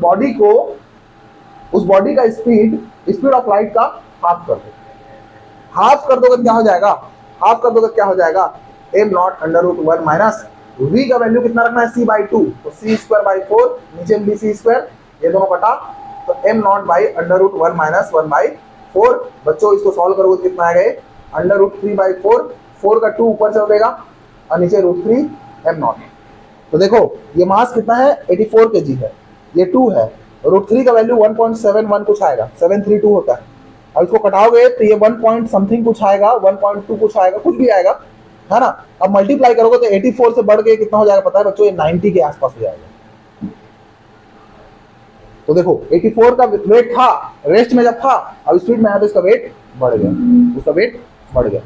बॉडी का स्पीड ऑफ लाइट का हाफ कर दो। हाफ कर दोगे क्या हो जाएगा? हाफ कर दोगे क्या हो जाएगा? m not under root 1 minus v का वैल्यू कितना रखना है? c/2, तो c²/4, नीचे में c², ये दोनों कटा, तो m not by under root 1 minus 1/4। बच्चों इसको सॉल्व करोगे कितना आएगा? अंडर रूट 3/4, 4 का 2 ऊपर चल देगा और नीचे √3 m नॉट। तो देखो ये मास कितना है? 84 kg है, ये 2 है, √3 का वैल्यू 1.71 कुछ आएगा, 732 होता है। अब इसको कटाओगे तो ये 1 पॉइंट समथिंग कुछ आएगा, 1.2 कुछ आएगा, कुछ भी आएगा, है ना। अब मल्टीप्लाई करोगे तो 84 से बढ़ के कितना हो जाएगा पता है बच्चों? ये 90 के आसपास हो जाएगा। तो देखो 84 का वेट था रेस्ट में जब था, अब स्पीड में आया तो इसका वेट बढ़ गया, उसका वेट बढ़ गया।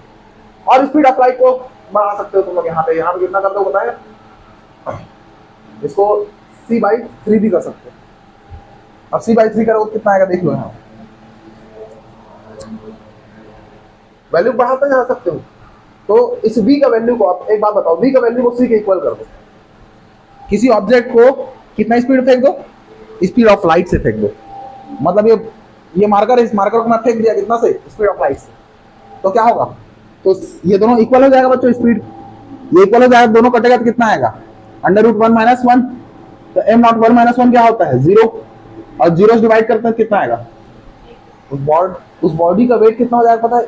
और स्पीड ऑफ लाइट को बढ़ा सकते हो तुम लोग। यहाँ पे कितना कर दो बताया? इसको c/3 भी कर सकते हो। अब c/3 करोगे कितना आएगा देख लो यहाँ। वैल्यू बढ़ाते जा सकते हो। तो इस v का वैल्यू को आप एक बात बताओ, v का वैल्यू को c के इक्वल कर दो, किसी ऑब्जेक्ट को कितना स्पीड फेंक दो, स्पीड ऑफ लाइट से फेंक दो। मतलब ये मार्कर है, इस मार्कर को मैं फेंक दिया कितना से, स्पीड ऑफ लाइट से, तो क्या होगा, तो ये दोनों इक्वल हो जाएगा बच्चों, स्पीड ये इक्वल हो जाएगा, दोनों कटेगा तो कितना आएगा, √1 - 1। तो m0 1 - 1 क्या होता है, 0, और 0 से डिवाइड करते हैं कितना आएगा, उस बॉडी का वेट कितना हो जाएगा पता है,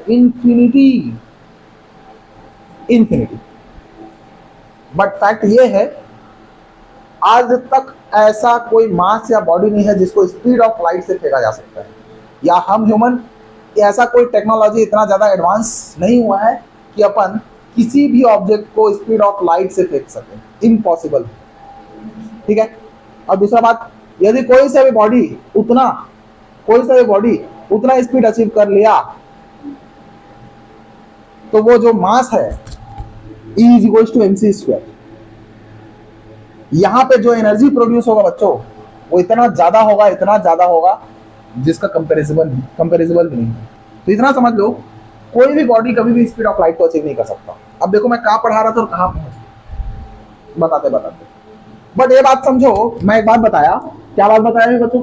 इन्फिनिटी। बट फैक्ट ये है, आज तक ऐसा कोई मास या बॉडी नहीं है जिसको स्पीड ऑफ लाइट से फेंका जा सकता है, या हम ह्यूमन ऐसा कोई टेक्नोलॉजी इतना ज्यादा एडवांस नहीं हुआ है कि अपन किसी भी ऑब्जेक्ट को स्पीड ऑफ लाइट से फेंक सके, इम्पॉसिबल। ठीक है। और दूसरा बात, यदि कोई सा भी बॉडी उतना स्पीड अचीव कर लिया, तो वो जो मास है E = mc²। यहां पे जो एनर्जी प्रोड्यूस होगा बच्चों, वो इतना ज्यादा होगा जिसका कंपेरिजेबल नहीं है। तो इतना समझ लो, कोई भी बॉडी कभी भी स्पीड ऑफ लाइट को अचीव नहीं कर सकता। अब देखो मैं कहां पढ़ा रहा था और कहां पहुंच बताते बट ये बात समझो, मैं एक बात बताया, क्या बात बताया बच्चों,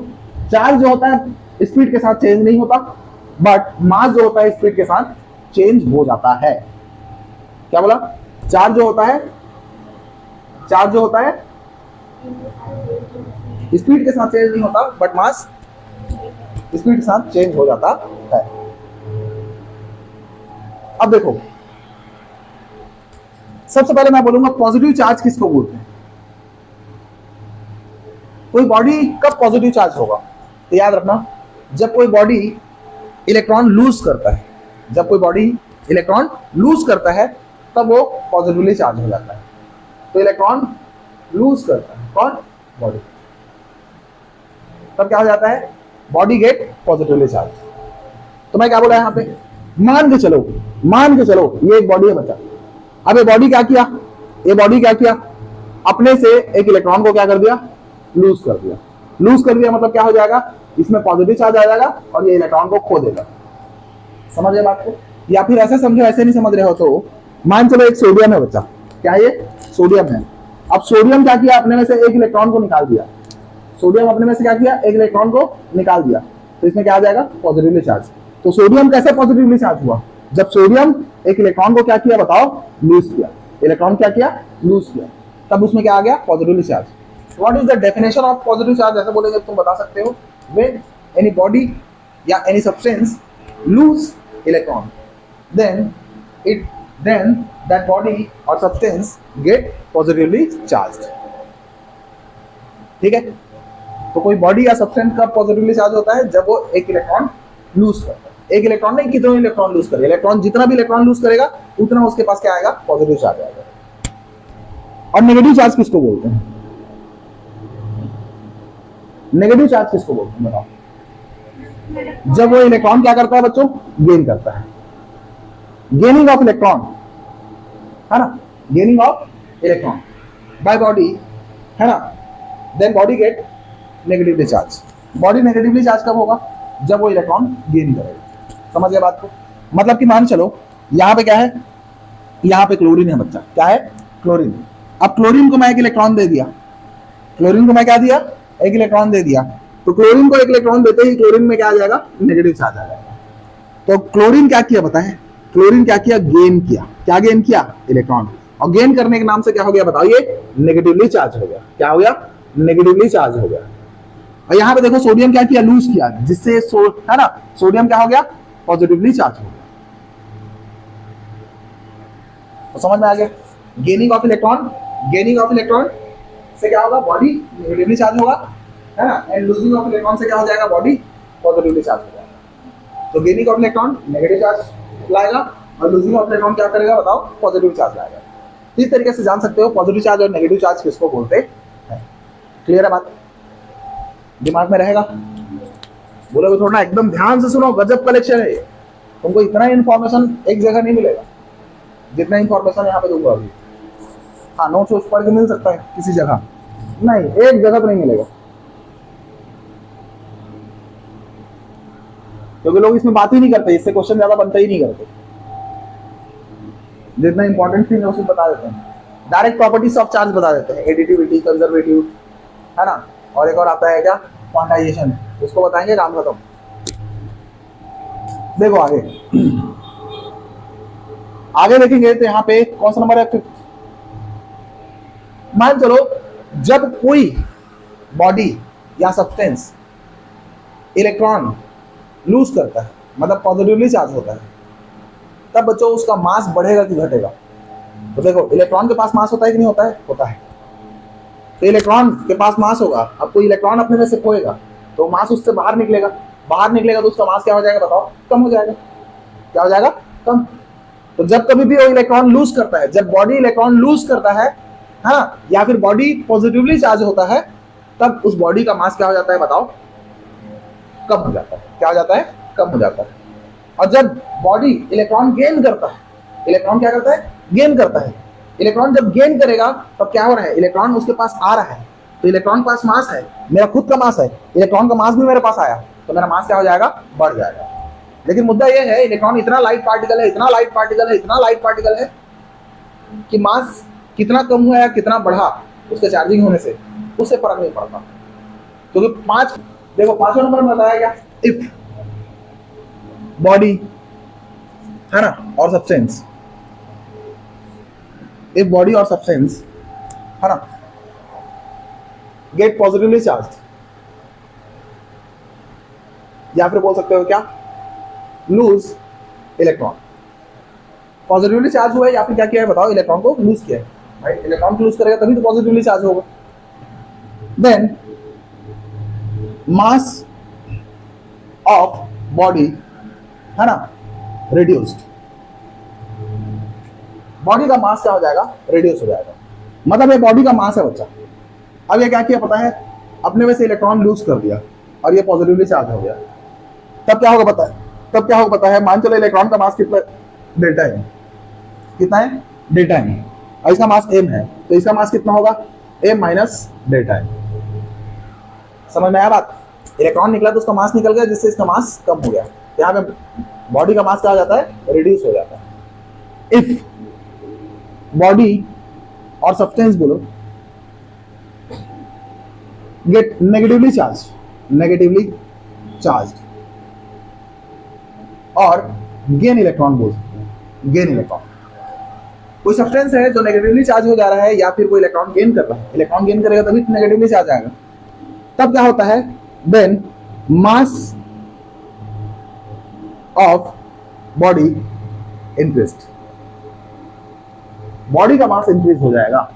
चार्ज जो होता है स्पीड के साथ चेंज नहीं होता, बट मास जो होता है स्पीड के साथ चेंज हो जाता है। क्या बोला, चार्ज जो होता है स्पीड के साथ चेंज नहीं होता, बट मास स्पीड के साथ चेंज हो जाता है। अब देखो, सबसे पहले मैं बोलूंगा पॉजिटिव चार्ज किसको बोलते हैं। कोई बॉडी कब पॉजिटिव चार्ज होगा, तो याद रखना, जब कोई बॉडी इलेक्ट्रॉन लूज करता है तब वो पॉजिटिवली चार्ज हो जाता है। तो इलेक्ट्रॉन लूज करता है कौन, बॉडी, तब क्या हो जाता है, बॉडी गेट पॉजिटिवली चार्ज। तो मैं क्या बोला यहाँ पे, मान के चलो ये एक बॉडी है बच्चा। अब ये बॉडी क्या किया, अपने से एक इलेक्ट्रॉन को क्या कर दिया, लूज कर दिया। मतलब क्या हो जाएगा, इसमें पॉजिटिव चार्ज आ जाएगा और ये इलेक्ट्रॉन को खो देगा। समझ रहे बात को, या फिर ऐसे समझो, ऐसे नहीं समझ रहे हो तो मान चलो एक सोडियम है बच्चा, क्या ये सोडियम है। अब सोडियम क्या किया, अपने में से एक इलेक्ट्रॉन को निकाल दिया, तो इसमें क्या आ जाएगा, पॉजिटिवली चार्ज। तो सोडियम कैसे पॉजिटिवली चार्ज हुआ, जब सोडियम एक इलेक्ट्रॉन को क्या किया बताओ, लूज किया, इलेक्ट्रॉन क्या किया, लूज किया, तब उसमें क्या आ गया, positively charge. What is the definition of positive charge, ऐसे बोलेंगे तुम बता सकते हो, व्हेन एनी बॉडी या any substance loose electron, then that body or substance get positively charged। ठीक है। तो कोई बॉडी या सब्सटेंस कब पॉजिटिवली चार्ज होता है, जब वो एक इलेक्ट्रॉन लूज करता है। एक इलेक्ट्रॉन नहीं, कितने इलेक्ट्रॉन लूज करे, इलेक्ट्रॉन जितना भी इलेक्ट्रॉन लूज करेगा उतना उसके पास क्या आएगा, पॉजिटिव चार्ज आएगा। और नेगेटिव चार्ज किसको बोलते हैं, बताओ, जब वो इलेक्ट्रॉन क्या करता है बच्चों, गेन करता है, गेनिंग ऑफ इलेक्ट्रॉन, है ना, gaining of electron by body, है ना, then body get negatively charge. Body negatively charge कब होगा, जब वो इलेक्ट्रॉन गेन करेगा। समझ गए बात को, मतलब कि मान चलो यहाँ पे क्या है, यहाँ पे क्लोरीन है बच्चा, क्या है, क्लोरीन। अब क्लोरीन को मैं एक इलेक्ट्रॉन दे दिया, तो क्लोरीन को एक इलेक्ट्रॉन देते ही क्लोरीन में क्या आ जाएगा, नेगेटिव चार्ज आ जाएगा। तो क्लोरीन क्या किया बताएं, गेन किया, क्या गेन किया, इलेक्ट्रॉन, और गेन करने के नाम से क्या हो गया बताइए, नेगेटिवली चार्ज हो गया। क्या हो गया, नेगेटिवली चार्ज हो गया। और यहाँ पे देखो सोडियम क्या किया, लूज किया, जिससे है ना, सोडियम क्या हो गया, पॉजिटिवली चार्ज हो गया। तो समझ में आ गया, गेनिंग ऑफ इलेक्ट्रॉन से क्या होगा, बॉडी नेगेटिवली चार्ज होगा, है ना, एंड लूजिंग ऑफ इलेक्ट्रॉन से क्या हो जाएगा, बॉडी पॉजिटिवली चार्ज हो जाएगा। तो gaining of electron negative charge लाएगा और लूजिंग ऑफ इलेक्ट्रॉन क्या करेगा बताओ, पॉजिटिव चार्ज लाएगा। इस तरीके से जान सकते हो पॉजिटिव चार्ज और नेगेटिव चार्ज किसको बोलते हैं। क्लियर है बात, दिमाग में रहेगा, बोलोगे थोड़ा एकदम ध्यान से सुनो, गजब कलेक्शन है, तुमको इतना इन्फॉर्मेशन एक जगह नहीं मिलेगा जितना इन्फॉर्मेशन यहाँ पे दूंगा अभी। हाँ, नोट्स वोट्स पढ़ के मिल सकता है किसी जगह, नहीं एक जगह तो नहीं मिलेगा, क्योंकि लोग इसमें बात ही नहीं करते, इससे क्वेश्चन ज्यादा बनता ही नहीं करते। जितना इंपॉर्टेंट थिंग है उसे बता देते हैं। डायरेक्ट प्रॉपर्टीज ऑफ चार्ज बता देते हैं, एडिटिविटी, कंजर्वेटिव, है ना। और एक और आता है क्या, क्वांटाइजेशन, उसको बताएंगे, काम खत्म। देखो आगे आगे देखेंगे तो यहाँ पे कौन सा नंबर है, 5th। मान चलो जब कोई बॉडी या सब्सटेंस इलेक्ट्रॉन लूज करता है, मतलब पॉजिटिवली चार्ज होता है, तब बच्चों उसका मास बढ़ेगा कि घटेगा। तो देखो इलेक्ट्रॉन के पास मास होता है कि नहीं होता है, होता है। तो इलेक्ट्रॉन के पास मास होगा, अब कोई इलेक्ट्रॉन अपने में से खोएगा तो मास उससे बाहर निकलेगा, बाहर निकलेगा तो उसका मास क्या हो जाएगा बताओ, कम हो जाएगा। क्या हो जाएगा, कम। तो जब कभी भी वो इलेक्ट्रॉन लूज करता है, जब बॉडी इलेक्ट्रॉन लूज करता है, हाँ, या फिर बॉडी पॉजिटिवली चार्ज होता है, तब उस बॉडी का मास क्या हो जाता है बताओ, कम हो जाता है। क्या हो जाता है, कम हो जाता है। और जब बॉडी इलेक्ट्रॉन गेन करता है, इलेक्ट्रॉन क्या करता है, गेन करता है। इलेक्ट्रॉन जब गेन करेगा तब क्या हो रहा है, इलेक्ट्रॉन उसके पास आ रहा है, तो इलेक्ट्रॉन के पास मास है, मेरा खुद का मास है, इलेक्ट्रॉन का मास भी मेरे पास आया, तो मेरा मास क्या हो जाएगा, बढ़ जाएगा। लेकिन मुद्दा यह है, इलेक्ट्रॉन इतना लाइट पार्टिकल है, इतना लाइट पार्टिकल है, इतना लाइट पार्टिकल है कि मास कितना कम हुआ या कितना बढ़ा उसके चार्जिंग होने से उससे फर्क नहीं पड़ता। क्योंकि देखो 5वां नंबर में बताया क्या, इफ बॉडी, है ना, और सब्सटेंस, इफ बॉडी और सब्सटेंस, है ना, गेट पॉजिटिवली चार्ज, या फिर बोल सकते हो क्या, लूज इलेक्ट्रॉन। पॉजिटिवली चार्ज हुआ है या फिर क्या किया है बताओ, इलेक्ट्रॉन को लूज किया है। भाई इलेक्ट्रॉन को लूज करेगा तभी तो पॉजिटिवली चार्ज होगा। देन मास ऑफ बॉडी, है ना, रिड्यूस्ड, बॉडी का मास क्या हो जाएगा, रिड्यूस हो जाएगा। मतलब ये बॉडी का मास है बच्चा। अब ये क्या किया पता है, अपने में से इलेक्ट्रॉन लूज कर दिया और ये पॉजिटिवली चार्ज हो गया, तब क्या होगा पता है, तब क्या होगा पता है, मान चलो इलेक्ट्रॉन का मास कितना, डेल्टा है, कितना है, डेल्टा है, और इसका मास m है, तो इसका मास कितना होगा, m माइनस डेल्टा है। समझ में आया बात, इलेक्ट्रॉन निकला तो उसका मास निकल गया, जिससे इसका मास कम हो गया। यहाँ पे बॉडी का मास क्या हो जाता है, रिड्यूस हो जाता है। इफ बॉडी और सब्सटेंस बोलो गेट नेगेटिवली चार्ज और गेन इलेक्ट्रॉन बोल सकते हैं, गेन इलेक्ट्रॉन। कोई सब्सटेंस है जो नेगेटिवली चार्ज हो जा रहा है या फिर कोई इलेक्ट्रॉन गेन कर रहा है, इलेक्ट्रॉन गेन करेगा तभी नेगेटिवली चार्ज आएगा, तब क्या होता है, then mass of body increased, body का मास इंक्रीज हो जाएगा।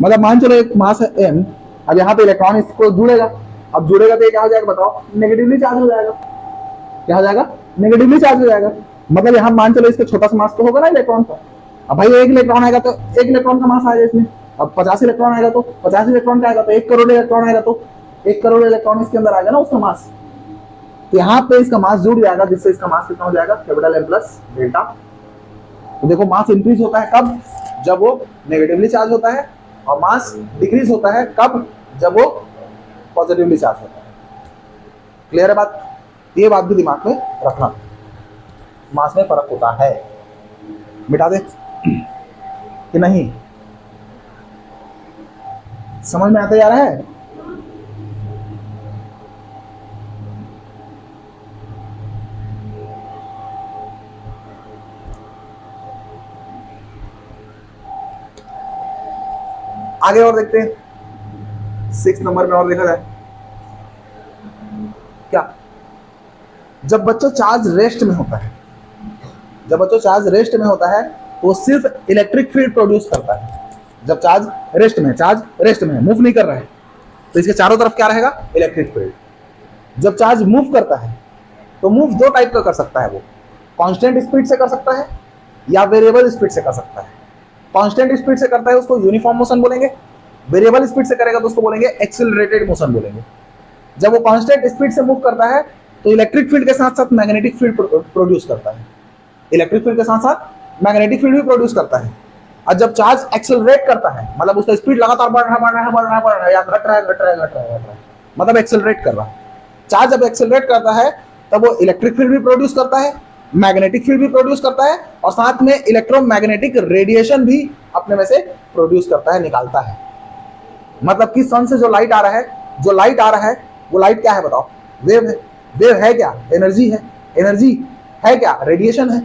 मतलब मान चलो एक मास है m, अब यहाँ पे इलेक्ट्रॉन इसको जुड़ेगा, अब जुड़ेगा तो ये क्या हो जाएगा बताओ, नेगेटिवली चार्ज हो जाएगा। क्या हो जाएगा, नेगेटिवली चार्ज हो जाएगा। मतलब यहाँ मान चलो इसका छोटा सा मास तो होगा ना इलेक्ट्रॉन का, अब भाई एक इलेक्ट्रॉन आएगा तो एक इलेक्ट्रॉन का मास आएगा इसमें, अब 50 इलेक्ट्रॉन आएगा तो 50 इलेक्ट्रॉन का आएगा, तो 1 करोड़ इलेक्ट्रॉन आएगा तो 1 करोड़ इलेक्ट्रॉन इसके अंदर आएगा ना उसका मास। तो यहाँ पे इसका मास जुड़ जाएगा, जिससे इसका मास कितना हो जाएगा, कैपिटल M प्लस डेल्टा। तो देखो मास इंक्रीज होता है कब, जब वो नेगेटिवली चार्ज होता है, और मास डिक्रीज होता है कब, जब वो पॉजिटिवली चार्ज होता है। क्लियर है बात, ये बात भी दिमाग में रखना, मास में फर्क होता है। मिटा दे कि नहीं, समझ में आता जा रहा है। आगे और देखते हैं, 6 नंबर में और देखा जाए क्या, जब बच्चों चार्ज रेस्ट में होता है, जब बच्चों चार्ज रेस्ट में होता है तो वो सिर्फ इलेक्ट्रिक फील्ड प्रोड्यूस करता है। जब चार्ज रेस्ट में है, मूव नहीं कर रहा है, तो इसके चारों तरफ क्या रहेगा, इलेक्ट्रिक फील्ड। जब चार्ज मूव करता है तो मूव 2 टाइप का कर सकता है, वो कांस्टेंट स्पीड से कर सकता है या वेरिएबल स्पीड से कर सकता है। कांस्टेंट स्पीड से करता है उसको यूनिफॉर्म मोशन बोलेंगे, वेरिएबल स्पीड से करेगा तो उसको बोलेंगे एक्सिलरेटेड मोशन बोलेंगे। जब वो कांस्टेंट स्पीड से मूव करता है तो इलेक्ट्रिक फील्ड के साथ साथ मैग्नेटिक फील्ड प्रोड्यूस करता है, इलेक्ट्रिक फील्ड के साथ साथ मैग्नेटिक फील्ड भी प्रोड्यूस करता है। और जब चार्ज एक्सेलरेट करता है, मतलब उसका स्पीड लगातार बढ़ रहा है या घट रहा है, मतलब एक्सेलरेट कर रहा है। चार्ज जब एक्सेलरेट करता है तब वो इलेक्ट्रिक फील्ड भी प्रोड्यूस करता है मैग्नेटिक फील्ड भी प्रोड्यूस करता है और साथ में इलेक्ट्रोमैग्नेटिक रेडिएशन भी अपने में से प्रोड्यूस करता है, निकालता है। मतलब कि सन से जो लाइट आ रहा है, वो लाइट क्या है बताओ? वेव है। वेव है क्या? एनर्जी है। एनर्जी है क्या? रेडिएशन है।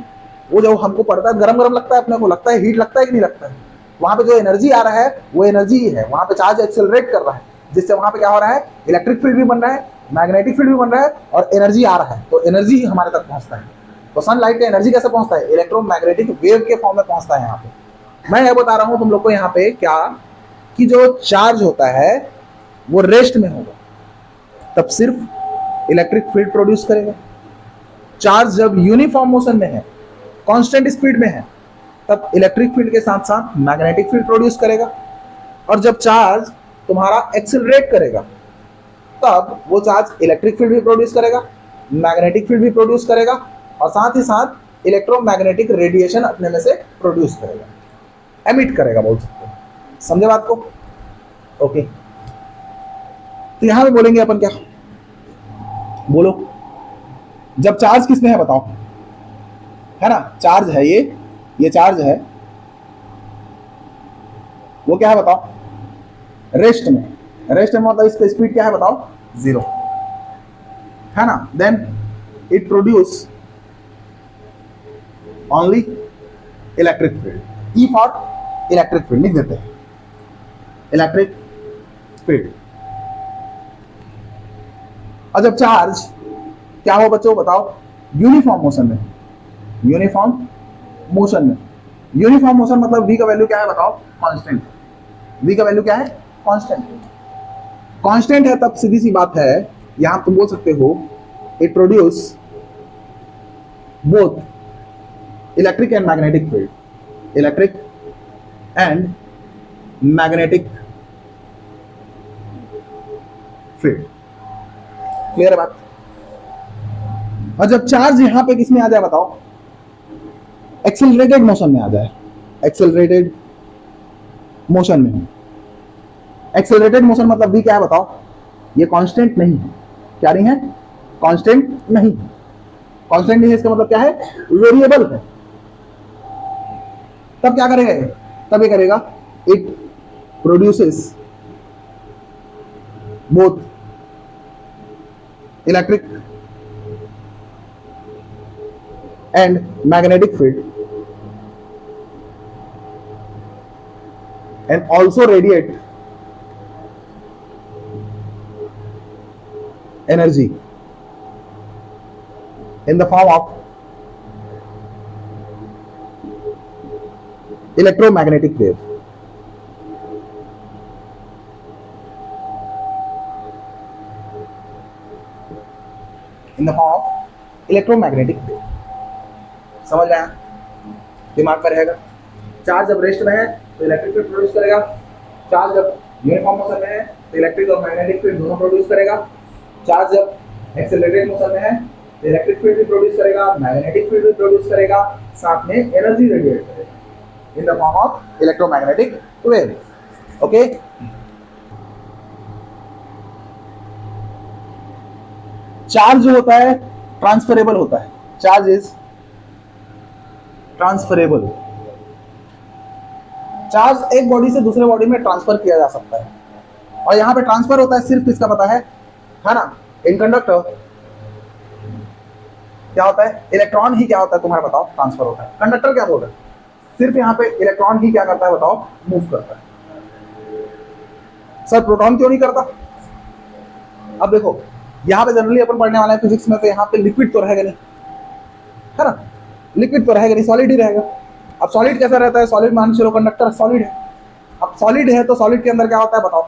वो जो हमको पड़ता है, गरम गरम लगता है, अपने को लगता है, हीट लगता है कि नहीं लगता है? वहां पे जो एनर्जी आ रहा है वो एनर्जी ही है। वहां पे चार्ज एक्सेलरेट कर रहा है, जिससे वहां पे क्या हो रहा है? इलेक्ट्रिक फील्ड भी बन रहा है, मैग्नेटिक फील्ड भी बन रहा है और एनर्जी आ रहा है। तो एनर्जी ही हमारे तक पहुंचता है। तो सनलाइट का एनर्जी कैसे पहुंचता है? इलेक्ट्रोमैग्नेटिक वेव के फॉर्म में पहुंचता है। यहाँ पे मैं ये बता रहा हूं तुम लोग को यहाँ पे क्या, कि जो चार्ज होता है वो रेस्ट में होगा, तब सिर्फ इलेक्ट्रिक फील्ड प्रोड्यूस करेगा। चार्ज जब यूनिफॉर्म मोशन में है, कांस्टेंट स्पीड में है, तब इलेक्ट्रिक फील्ड के साथ साथ मैग्नेटिक फील्ड प्रोड्यूस करेगा। और जब चार्ज तुम्हारा एक्सेलरेट करेगा, तब वो चार्ज इलेक्ट्रिक फील्ड भी प्रोड्यूस करेगा, मैग्नेटिक फील्ड भी प्रोड्यूस करेगा और साथ ही साथ इलेक्ट्रोमैग्नेटिक रेडिएशन अपने में से प्रोड्यूस करेगा, एमिट करेगा, बोल सकते हैं। समझे बात को? ओके। तो यहां पे बोलेंगे अपन क्या? बोलो, जब चार्ज किसमें है बताओ? है ना, चार्ज है ये चार्ज है, वो क्या है बताओ? रेस्ट में। रेस्ट में मतलब इसका स्पीड क्या है बताओ? 0 है ना। Then it produce only electric field. E for electric field लिख देते हैं, इलेक्ट्रिक फील्ड। और जब चार्ज क्या हो बच्चों बताओ? यूनिफॉर्म मोशन में। यूनिफॉर्म मोशन में, यूनिफॉर्म मोशन मतलब v का वैल्यू क्या है बताओ? कांस्टेंट। v का वैल्यू क्या है? कांस्टेंट। कांस्टेंट है तब सीधी सी बात है, यहां तुम बोल सकते हो it produce both electric and magnetic field. Electric and magnetic field. Clear है बात? और जब चार्ज यहां पे किसमें आ जाए बताओ? एक्सेलरेटेड मोशन में आ जाए। एक्सेलरेटेड मोशन में। एक्सेलरेटेड मोशन मतलब भी क्या है बताओ? ये कांस्टेंट नहीं है। क्या नहीं है? कांस्टेंट नहीं। कांस्टेंट नहीं है इसका मतलब क्या है? वेरिएबल है। तब क्या करेगा ये? तब ये करेगा it produces both electric and magnetic field and also radiate energy in the form of electromagnetic wave. In the form of electromagnetic wave. समझ आया? दिमाग पर रहेगा। चार्ज जब रेस्ट में है तो इलेक्ट्रिक फील्ड प्रोड्यूस करेगा, चार्ज जब यूनिफॉर्म मोशन में है तो इलेक्ट्रिक और मैग्नेटिक फील्ड दोनों प्रोड्यूस करेगा, चार्ज जब एक्सेलरेटेड मोशन में है तो इलेक्ट्रिक फील्ड भी प्रोड्यूस करेगा, मैग्नेटिक फील्ड भी प्रोड्यूस करेगा, साथ में एनर्जी रेडिएट करेगा in the form of electromagnetic wave. Okay. Charge जो होता है ट्रांसफरेबल होता है। Charge is transferable. चार्ज एक बॉडी से दूसरे बॉडी में ट्रांसफर किया जा सकता है और यहां पे ट्रांसफर होता है सिर्फ किसका पता है ना? इन कंडक्टर क्या होता है? इलेक्ट्रॉन ही क्या होता है तुम्हारा बताओ? ट्रांसफर होता है। कंडक्टर क्या बोल रहे हैं? सिर्फ यहां पे इलेक्ट्रॉन ही क्या करता है बताओ? मूव करता है। सर प्रोटॉन क्यों नहीं करता? अब देखो यहां पे जनरली अपन पढ़ने वाले हैं फिजिक्स में, तो यहां पे लिक्विड तो रहेगा नहीं, है ना? लिक्विड तो रहेगा नहीं, सॉलिड ही रहेगा। अब सॉलिड कैसा रहता है? सॉलिड मान चलो कंडक्टर सॉलिड है। अब सॉलिड है तो सॉलिड के अंदर क्या होता है बताओ?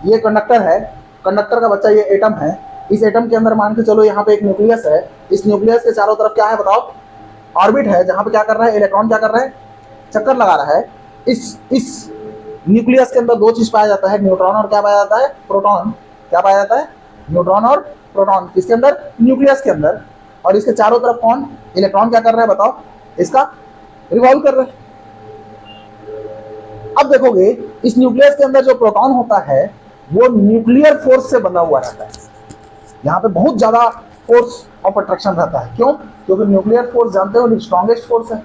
ये कंडक्टर है, कंडक्टर का बच्चा ये एटम है। इस एटम के अंदर मान के चलो यहाँ पे एक न्यूक्लियस है। इस न्यूक्लियस के चारों तरफ क्या है बताओ? ऑर्बिट है, जहां पे क्या कर रहा है? इलेक्ट्रॉन क्या कर रहा है? चक्कर लगा रहा है। इस न्यूक्लियस के अंदर दो चीज पाया जाता है, न्यूट्रॉन और क्या पाया जाता है? प्रोटॉन। क्या पाया जाता है? न्यूट्रॉन और प्रोटॉन। किसके अंदर? न्यूक्लियस के अंदर। और इसके चारों तरफ कौन? इलेक्ट्रॉन क्या कर रहा है बताओ? इसका रिवॉल्व कर रहा है। अब देखोगे इस न्यूक्लियस के अंदर जो प्रोटॉन होता है वो न्यूक्लियर फोर्स से बंधा हुआ रहता है। यहाँ पे बहुत ज्यादा फोर्स ऑफ अट्रैक्शन रहता है। क्यों? क्योंकि न्यूक्लियर फोर्स जानते हो स्ट्रॉन्गेस्ट फोर्स है।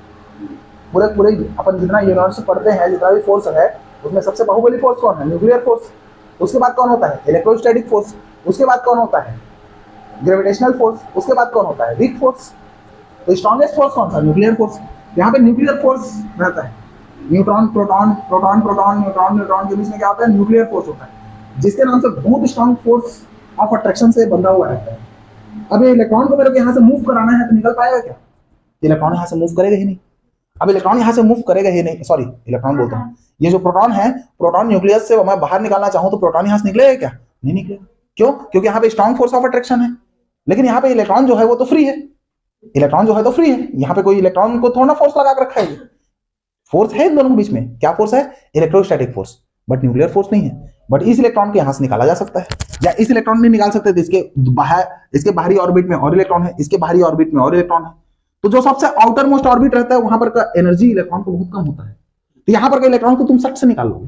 पूरे पूरे अपन जितना यूनिवर्स पढ़ते हैं, जितना भी फोर्स है उसमें सबसे बाहुबली फोर्स कौन है? Nuclear force. उसके बाद कौन होता है? Electrostatic force. उसके बाद कौन होता है? Gravitational force. उसके बाद कौन होता है? Weak force. तो स्ट्रॉन्गेस्ट फोर्स कौन सा? Nuclear force. यहाँ पे न्यूक्लियर फोर्स रहता है। Neutron proton, proton proton, neutron neutron के बीच में क्या होता है? न्यूक्लियर फोर्स होता है, जिसके नाम से बहुत स्ट्रॉन्ग फोर्स ऑफ अट्रैक्शन से बंधा हुआ रहता है। अब ये इलेक्ट्रॉन को मेरे को यहाँ से मूव कराना है तो निकल पाएगा क्या? इलेक्ट्रॉन यहाँ से मूव करेगा ही नहीं। अब इलेक्ट्रॉन यहाँ से मूव करेगा ही नहीं, सॉरी इलेक्ट्रॉन बोलता हूँ, ये जो प्रोटॉन है, प्रोटॉन न्यूक्लियस से मैं बाहर निकालना चाहूँ तो प्रोटॉन यहाँ से निकलेगा क्या? नहीं निकलेगा। क्यों? क्योंकि यहाँ पे स्ट्रॉन्ग फोर्स ऑफ अट्रैक्शन है। लेकिन यहाँ पे इलेक्ट्रॉन जो है वो तो फ्री है। इलेक्ट्रॉन जो है तो फ्री है, यहाँ पे कोई इलेक्ट्रॉन को थोड़ा फोर्स लगा कर रखा है। फोर्स है इन दोनों के बीच में। क्या फोर्स है? Electrostatic force, but nuclear force नहीं है। बट इस इलेक्ट्रॉन को यहाँ से निकाला जा सकता है, या इस इलेक्ट्रॉन नहीं निकाल सकते थे, इसके बाहरी ऑर्बिट में और इलेक्ट्रॉन है, इसके बाहरी ऑर्बिट में और इलेक्ट्रॉन है। तो जो सबसे आउटर मोस्ट ऑर्बिट रहता है वहां पर का एनर्जी इलेक्ट्रॉन को बहुत कम होता है। तो यहाँ पर का इलेक्ट्रॉन को तुम सट से निकाल लोगे,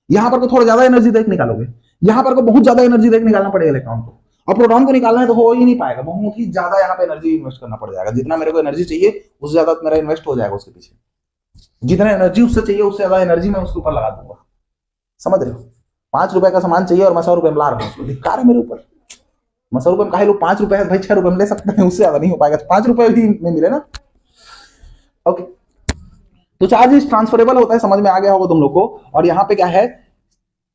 यहाँ पर को थोड़ा ज्यादा एनर्जी देख निकालोगे, यहाँ पर को बहुत ज्यादा एनर्जी देख निकालना पड़ेगा इलेक्ट्रॉन को। और प्रोटॉन को निकालना है तो हो ही नहीं पाएगा, बहुत ही ज्यादा यहाँ पे एनर्जी इन्वेस्ट करना पड़ जाएगा। जितना मेरे को एनर्जी चाहिए उससे ज्यादा मेरा इन्वेस्ट हो जाएगा उसके पीछे। जितना एनर्जी उससे चाहिए उससे ज्यादा एनर्जी मैं उसके ऊपर लगा दूंगा। समझ रहे हो? 5 रुपए का सामान चाहिए और मैं 100 रुपए में ला रहा हूँ, धिक्कार है मेरे ऊपर। मैं 100 रुपए में काहे लो? 5 रुपए है भाई, 6 रुपए में ले सकते हैं, उससे ज्यादा नहीं हो पाएगा। 5 रुपए ही में मिले ना। ओके, तो चार्ज इज ट्रांसफरेबल होता है, समझ में आ गया होगा तुम लोग को। और यहाँ पे क्या है,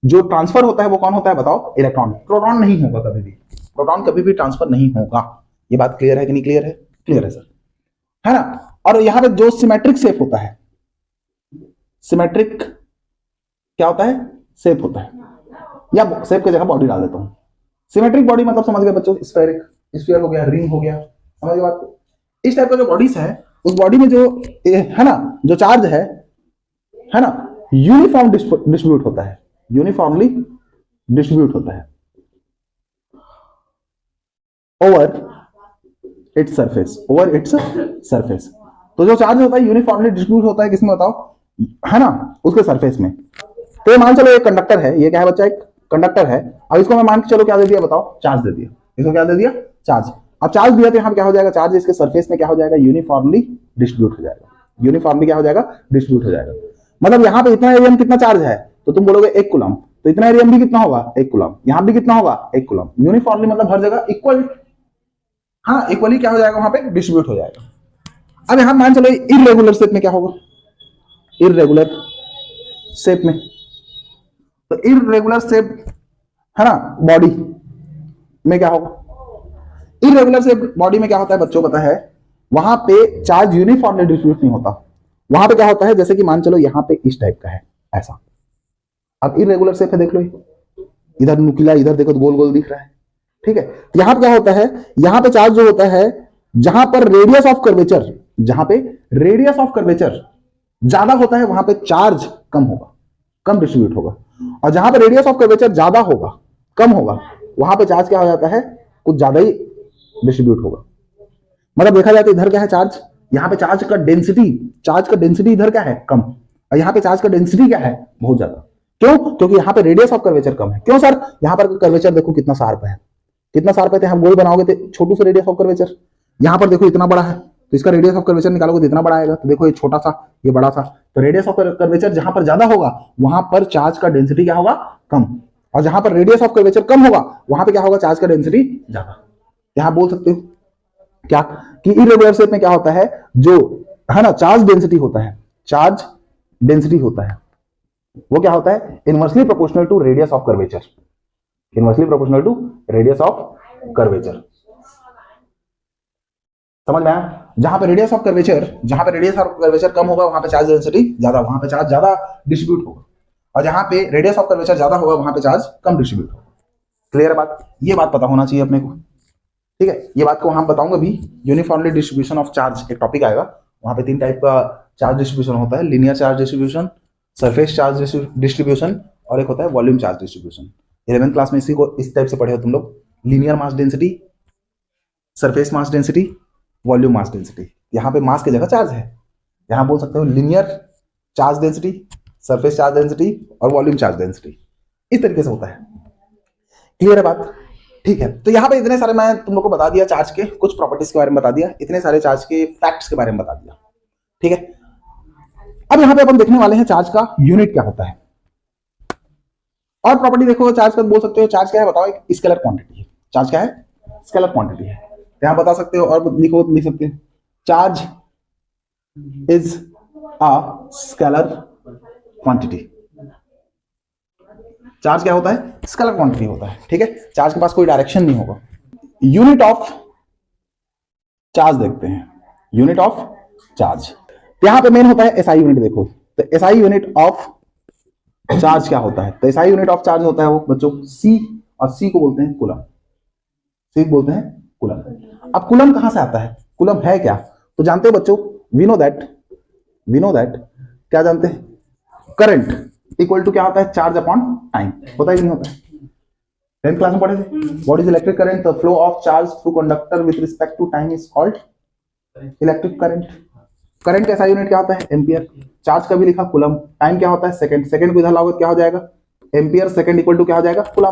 जो ट्रांसफर होता है वो कौन होता है बताओ? इलेक्ट्रॉन। प्रोटॉन नहीं होगा कभी भी, प्रोटॉन कभी भी ट्रांसफर नहीं होगा। ये बात क्लियर है कि नहीं क्लियर है? क्लियर है सर, है ना। और यहाँ पे जो सिमेट्रिक शेप होता है, सिमेट्रिक क्या होता है? शेप होता है, या शेप की जगह बॉडी डाल देता हूं। सिमेट्रिक बॉडी मतलब समझ गए बच्चों? स्फेरिक, स्फीयर हो गया, रिंग हो गया, समझ गए बात को? इस टाइप का जो बॉडीज है, उस बॉडी में जो है ना, जो चार्ज है ना, यूनिफॉर्म डिस्ट्रीब्यूट होता है, यूनिफॉर्मली डिस्ट्रीब्यूट होता है over its surface, over its surface. तो जो चार्ज होता है यूनिफॉर्मली डिस्ट्रीब्यूट होता है किसमें बताओ? है ना, उसके सरफेस में। तो ये मान चलो एक कंडक्टर है, ये क्या है बच्चा? एक कंडक्टर है। अब इसको मैं मान के चलो क्या दे दिया बताओ? चार्ज दे दिया। इसको क्या दे दिया? चार्ज। अब चार्ज दिया तो यहाँ पे क्या हो जाएगा? चार्ज इसके सरफेस में क्या हो जाएगा? यूनिफॉर्मली डिस्ट्रीब्यूट हो जाएगा। यूनिफॉर्मली क्या हो जाएगा? डिस्ट्रीब्यूट हो जाएगा। मतलब यहाँ पे इतना एरिया में कितना चार्ज है तो तुम बोलोगे 1 कूलम, तो इतना एरिया में भी कितना होगा? 1 कूलम। यहाँ भी कितना होगा? 1 कूलम। यूनिफॉर्मली मतलब हर जगह इक्वल, हाँ इक्वली क्या हो जाएगा? वहां पे डिस्ट्रीब्यूट हो जाएगा। अब यहाँ मान चलो इररेगुलर शेप में क्या होगा? इररेगुलर शेप में, तो इररेगुलर शेप है ना बॉडी में क्या होगा? इररेगुलर शेप बॉडी में क्या होता है बच्चों पता है? वहां पे चार्ज यूनिफॉर्मली डिस्ट्रीब्यूट नहीं होता। वहां पे क्या होता है, जैसे कि मान चलो यहाँ पे इस टाइप का है ऐसा। अब इररेगुलर शेप है, देख लो, इधर नुकीला, इधर देखो तो गोल गोल दिख रहा है, ठीक है। यहाँ पे क्या होता है? यहाँ पे चार्ज जो होता है, जहां पर रेडियस ऑफ कर्वेचर, जहां पे रेडियस ऑफ कर्वेचर ज्यादा होता है वहां पे चार्ज कम होगा, कम डिस्ट्रीब्यूट होगा। और जहां पे रेडियस ऑफ कर्वेचर ज्यादा होगा, कम होगा, वहां पे चार्ज क्या हो जाता है? कुछ ज्यादा ही डिस्ट्रीब्यूट होगा। मतलब देखा जाए तो इधर क्या है चार्ज, यहाँ पे चार्ज का डेंसिटी इधर क्या है? कम। और यहाँ पे चार्ज का डेंसिटी क्या है? बहुत ज्यादा। क्यों? क्योंकि यहाँ पे रेडियस ऑफ कर्वेचर कम है। क्यों सर? यहाँ पर कर्वेचर देखो कितना शार्प है, कितना शार्प है। हम गोल बनाओगे तो छोटू सा रेडियस ऑफ कर्वेचर, यहाँ पर देखो इतना बड़ा है, तो इसका रेडियस ऑफ कर्वेचर निकालोगे तो इतना बड़ा आएगा। तो देखो ये छोटा सा, ये बड़ा सा। तो रेडियस ऑफ कर्वेचर जहां पर ज्यादा होगा वहां पर चार्ज का डेंसिटी क्या होगा? कम। और जहां पर रेडियस ऑफ कर्वेचर कम होगा वहां पे क्या होगा? चार्ज का डेंसिटी ज्यादा। यहां बोल सकते हो क्या कि इररेगुलर शेप में क्या होता है, जो है ना चार्ज डेंसिटी होता है, चार्ज डेंसिटी होता है वो क्या होता है? Inversely proportional to radius of curvature, inversely proportional to radius of curvature. समझ में आया? जहां पे रेडियस ऑफ कर्वेचर कम होगा वहां पे चार्ज डेंसिटी ज्यादा, वहां पे चार्ज ज्यादा डिस्ट्रीब्यूट होगा। और जहां पे रेडियस ऑफ कर्वेचर ज्यादा होगा वहां पे चार्ज कम डिस्ट्रीब्यूट होगा। क्लियर है बात? ये बात पता होना चाहिए अपने को, ठीक है। ये बात को हम बताऊंगा भी। यूनिफॉर्मली डिस्ट्रीब्यूशन ऑफ चार्ज एक टॉपिक आएगा, वहां पे 3 टाइप का चार्ज डिस्ट्रीब्यूशन होता है, linear charge distribution, surface charge distribution, और एक होता है volume charge distribution. 11th class में इसी को इस टाइप से पढ़े हो तुम लोग, linear mass density, surface mass density, volume mass density. यहाँ पे मास की जगह चार्ज है, यहाँ बोल सकते हो linear charge density, surface charge density और वॉल्यूम चार्ज डेंसिटी। इस तरीके से होता है। क्लियर है बात? ठीक है, तो यहाँ पे इतने सारे मैं तुम लोग को बता दिया चार्ज के कुछ प्रॉपर्टीज के बारे में बता दिया, इतने सारे चार्ज के फैक्ट्स के बारे में बता दिया। ठीक है, अब यहाँ पे अपन देखने वाले हैं चार्ज का यूनिट क्या होता है। और प्रॉपर्टी देखो चार्ज का, बोल सकते हो चार्ज क्या है बताओ, एक स्केलर क्वांटिटी है। चार्ज क्या है? स्केलर क्वांटिटी है। यहाँ बता सकते हो, और लिखो तो लिख सकते हो, charge is a scalar quantity. Charge क्या होता है? स्केलर क्वांटिटी होता है। ठीक है, चार्ज के पास कोई डायरेक्शन नहीं होगा। यूनिट ऑफ चार्ज देखते हैं, यूनिट ऑफ चार्ज यहां पे मेन होता है एसआई यूनिट। देखो तो एसआई यूनिट ऑफ चार्ज क्या होता है? तो एसआई यूनिट ऑफ चार्ज होता है वो बच्चों सी, और सी को बोलते हैं कूलम। सी बोलते हैं कूलम। अब कूलम कहां से आता है? कूलम है क्या? तो जानते हो बच्चों, वी नो दैट क्या जानते हैं? करंट इक्वल टू क्या होता है? Charge upon time. होता है कि नहीं होता है? 10th क्लास में पढ़े थे। What is electric current? The flow of charge through conductor with respect to time is called electric current. Current का यूनिट क्या होता है? एम्पियर। चार्ज का भी लिखा कूलम। टाइम क्या होता है? सेकंड। सेकंड को इधर लाओगे क्या हो जाएगा? एम्पियर। सेकंड इक्वल टू क्या हो जाएगा? कूलम।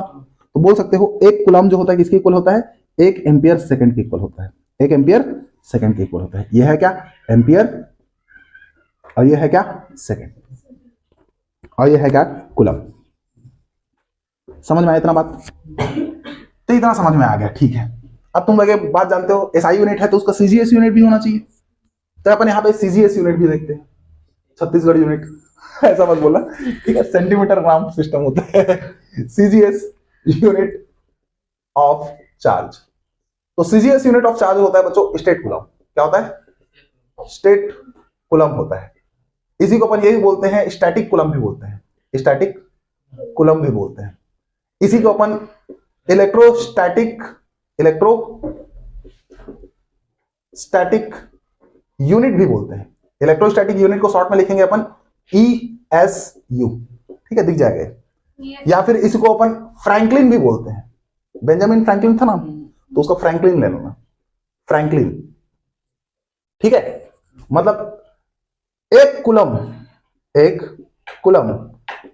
तो बोल सकते हो एक कूलम जो होता है किसके इक्वल होता है? एक एम्पियर सेकंड के इक्वल होता है। एक एम्पियर सेकंड के इक्वल होता है। यह है क्या? एम्पियर, और यह है क्या? सेकंड, और यह है क्या? कूलम। समझ में आया इतना बात? तो इतना समझ में आ गया। ठीक है, अब तुम लोग बात जानते हो एसआई यूनिट है तो उसका सीजीएस यूनिट भी होना चाहिए। तो अपन यहाँ पे सीजीएस यूनिट भी देखते हैं, छत्तीसगढ़ यूनिट ऐसा मत बोला, ठीक है, सेंटीमीटर ग्राम सिस्टम होता है सीजीएस यूनिट ऑफ चार्ज। तो सीजीएस यूनिट ऑफ चार्ज होता है बच्चों स्टेट कूलम। क्या होता है? स्टेट कूलम होता है। इसी को अपन यही बोलते हैं स्टैटिक कूलम भी बोलते हैं, स्टैटिक कूलम भी बोलते हैं। इसी को अपन इलेक्ट्रोस्टैटिक यूनिट भी बोलते हैं। इलेक्ट्रोस्टैटिक यूनिट को शॉर्ट में लिखेंगे अपन ESU। ठीक है, दिख जाएगा। या फिर इसको अपन फ्रैंकलिन भी बोलते हैं। बेंजामिन फ्रैंकलिन था ना, तो उसका फ्रैंकलिन ले लेना, फ्रैंकलिन। ठीक है, मतलब एक coulomb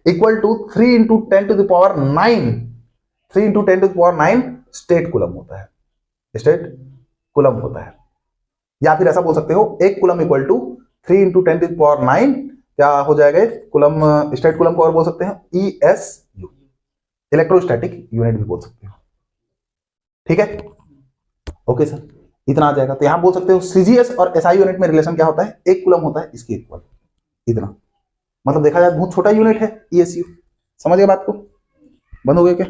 equal to 3 into 10 to the power 9, 3 into 10 to the power 9 stat coulomb होता है, स्टेट कूलम होता है। या फिर ऐसा बोल सकते हो एक coulomb equal to 3 into 10 to the power 9 क्या हो जाएगा? कूलम, स्टेट कूलम को और बोल सकते हैं ESU, इलेक्ट्रोस्टैटिक यूनिट भी बोल सकते हो। ठीक है, ओके सर, इतना आ जाएगा। तो यहां बोल सकते हो सीजीएस और एसआई यूनिट में रिलेशन क्या होता है? एक कूलम होता है इसके इक्वल, इतना। मतलब देखा जाए बहुत छोटा यूनिट है ESU। समझ गए बात को? बंद हो गया क्या?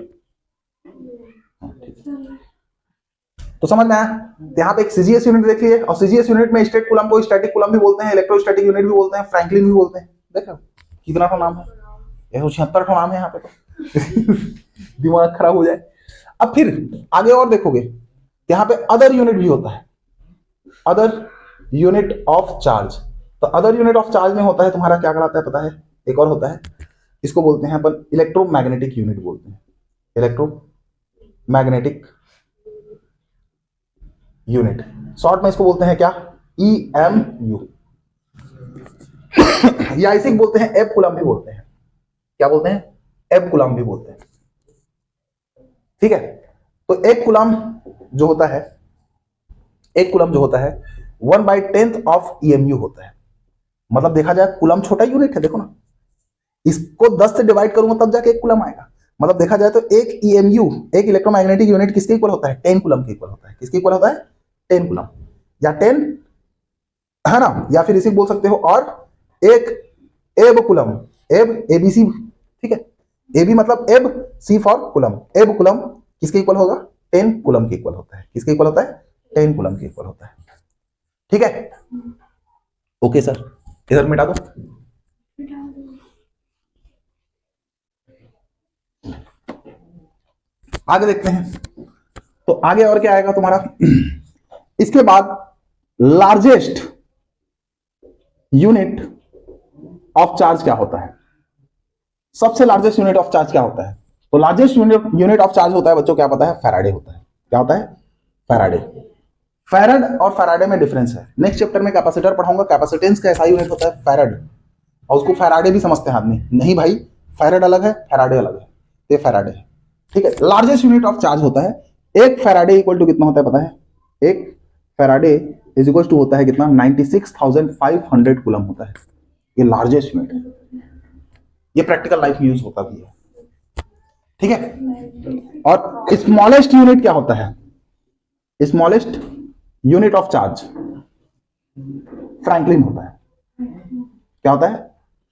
तो समझ में आया? यहाँ पे एक सीजीएस यूनिट देखिए, और सीजीएस यूनिट में स्टेट कूलम को स्टैटिक कूलम भी बोलते हैं, इलेक्ट्रोस्टैटिक यूनिट भी बोलते हैं, फ्रैंकलिन भी बोलते हैं। देखो कितना ठो नाम है, 176 ठो नाम है यहाँ पे तो दिमाग खराब हो जाए। अब फिर आगे और देखोगे, यहाँ पे अदर यूनिट भी होता है, अदर यूनिट ऑफ चार्ज। तो अदर यूनिट ऑफ चार्ज में होता है तुम्हारा क्या कहलाता है पता है? एक और होता है, इसको बोलते हैं अपन इलेक्ट्रोमैग्नेटिक यूनिट बोलते हैं, इलेक्ट्रोमैग्नेटिक यूनिट। शॉर्ट में इसको बोलते हैं क्या? EMU या इसी को बोलते हैं एब कूलम भी बोलते हैं। क्या बोलते हैं? एब कूलम भी बोलते हैं। ठीक है, तो एक कूलम जो होता है, एक कूलम जो होता है 1/10 ऑफ EMU होता है। मतलब देखा जाए कूलम छोटा यूनिट है, देखो ना, इसको 10 से डिवाइड करूंगा तब जाके एक कूलम आएगा। मतलब देखा जाए तो एक EMU, एक इलेक्ट्रोमैग्नेटिक यूनिट किसके इक्वल होता है? 10 कूलम के इक्वल होता है। किसके इक्वल होता है? 10 कूलम या 10, है ना? या फिर इसी बोल सकते हो, और एक एब कूलम, एब ABC, ठीक है, AB मतलब एब, C फॉर कूलम। एब कूलम किसके इक्वल होगा? 10 कूलम के इक्वल होता है। किसके इक्वल होता है? 10 कूलम के इक्वल होता है। ठीक है, ओके सर, इधर मिटा दो। आगे देखते हैं, तो आगे और क्या आएगा तुम्हारा? इसके बाद लार्जेस्ट यूनिट ऑफ चार्ज क्या होता है? सबसे लार्जेस्ट यूनिट ऑफ चार्ज क्या होता है? तो लार्जेस्ट यूनिट ऑफ चार्ज होता है बच्चों, क्या पता है? फैराडे होता है। क्या होता है? फैराडे। फैराड और फैराडे में डिफरेंस है। नेक्स्ट चैप्टर में कैपेसिटर पढ़ाऊंगा, कैपेसिटेंस का ऐसा यूनिट होता है फैराड, और उसको फैराडे भी समझते हैं आदमी। नहीं भाई, फैराड अलग है, फैराडे अलग है, ये फैराडे है। ठीक है, लार्जेस्ट यूनिट ऑफ चार्ज होता है एक फैराडे इक्वल टू कितना होता है पता है? एक फैराडे इज इक्वल टू होता है कितना? 96,500 कूलम होता है। ये लार्जेस्ट यूनिट है, ये प्रैक्टिकल लाइफ में यूज होता भी है, ठीक है। और स्मॉलेस्ट यूनिट क्या होता है? Smallest unit of charge Franklin होता है। क्या होता है?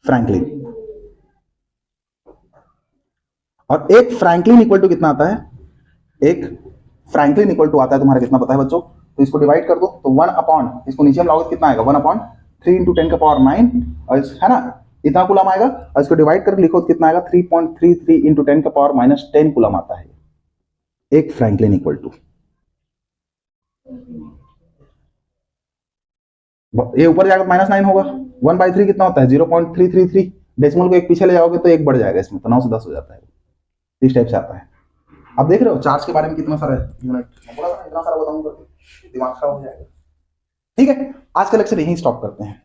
फ्रैंकलिन। और एक फ्रैंकलिन इक्वल टू कितना आता है? एक फ्रैंकलिन इक्वल टू आता है तुम्हारा कितना पता है बच्चों? तो इसको डिवाइड कर दो तो 1 अपॉन, इसको नीचे हम लाओगे कितना आएगा? 1 अपॉन 3 इंटू 10 का पावर 9, और है ना, इतना कूलम आएगा। और इसको डिवाइड करके लिखो तो कितना आएगा? 3.33 इंटू 10 का पावर -10 कूलम आता है एक फ्रैंकलिन इक्वल टू। ये ऊपर जाकर -9 होगा। 1/3 कितना होता है? 0.333। डेसिमल को एक पीछे ले जाओगे तो एक बढ़ जाएगा इसमें, तो 9 से 10 हो जाता है। इस टाइप से आता है। अब देख रहे हो चार्ज के बारे में कितना सारा यूनिट, बोला था इतना सारा बताऊंगा दिमाग खराब हो जाएगा। ठीक है, आज का लेक्चर यहीं स्टॉप करते हैं।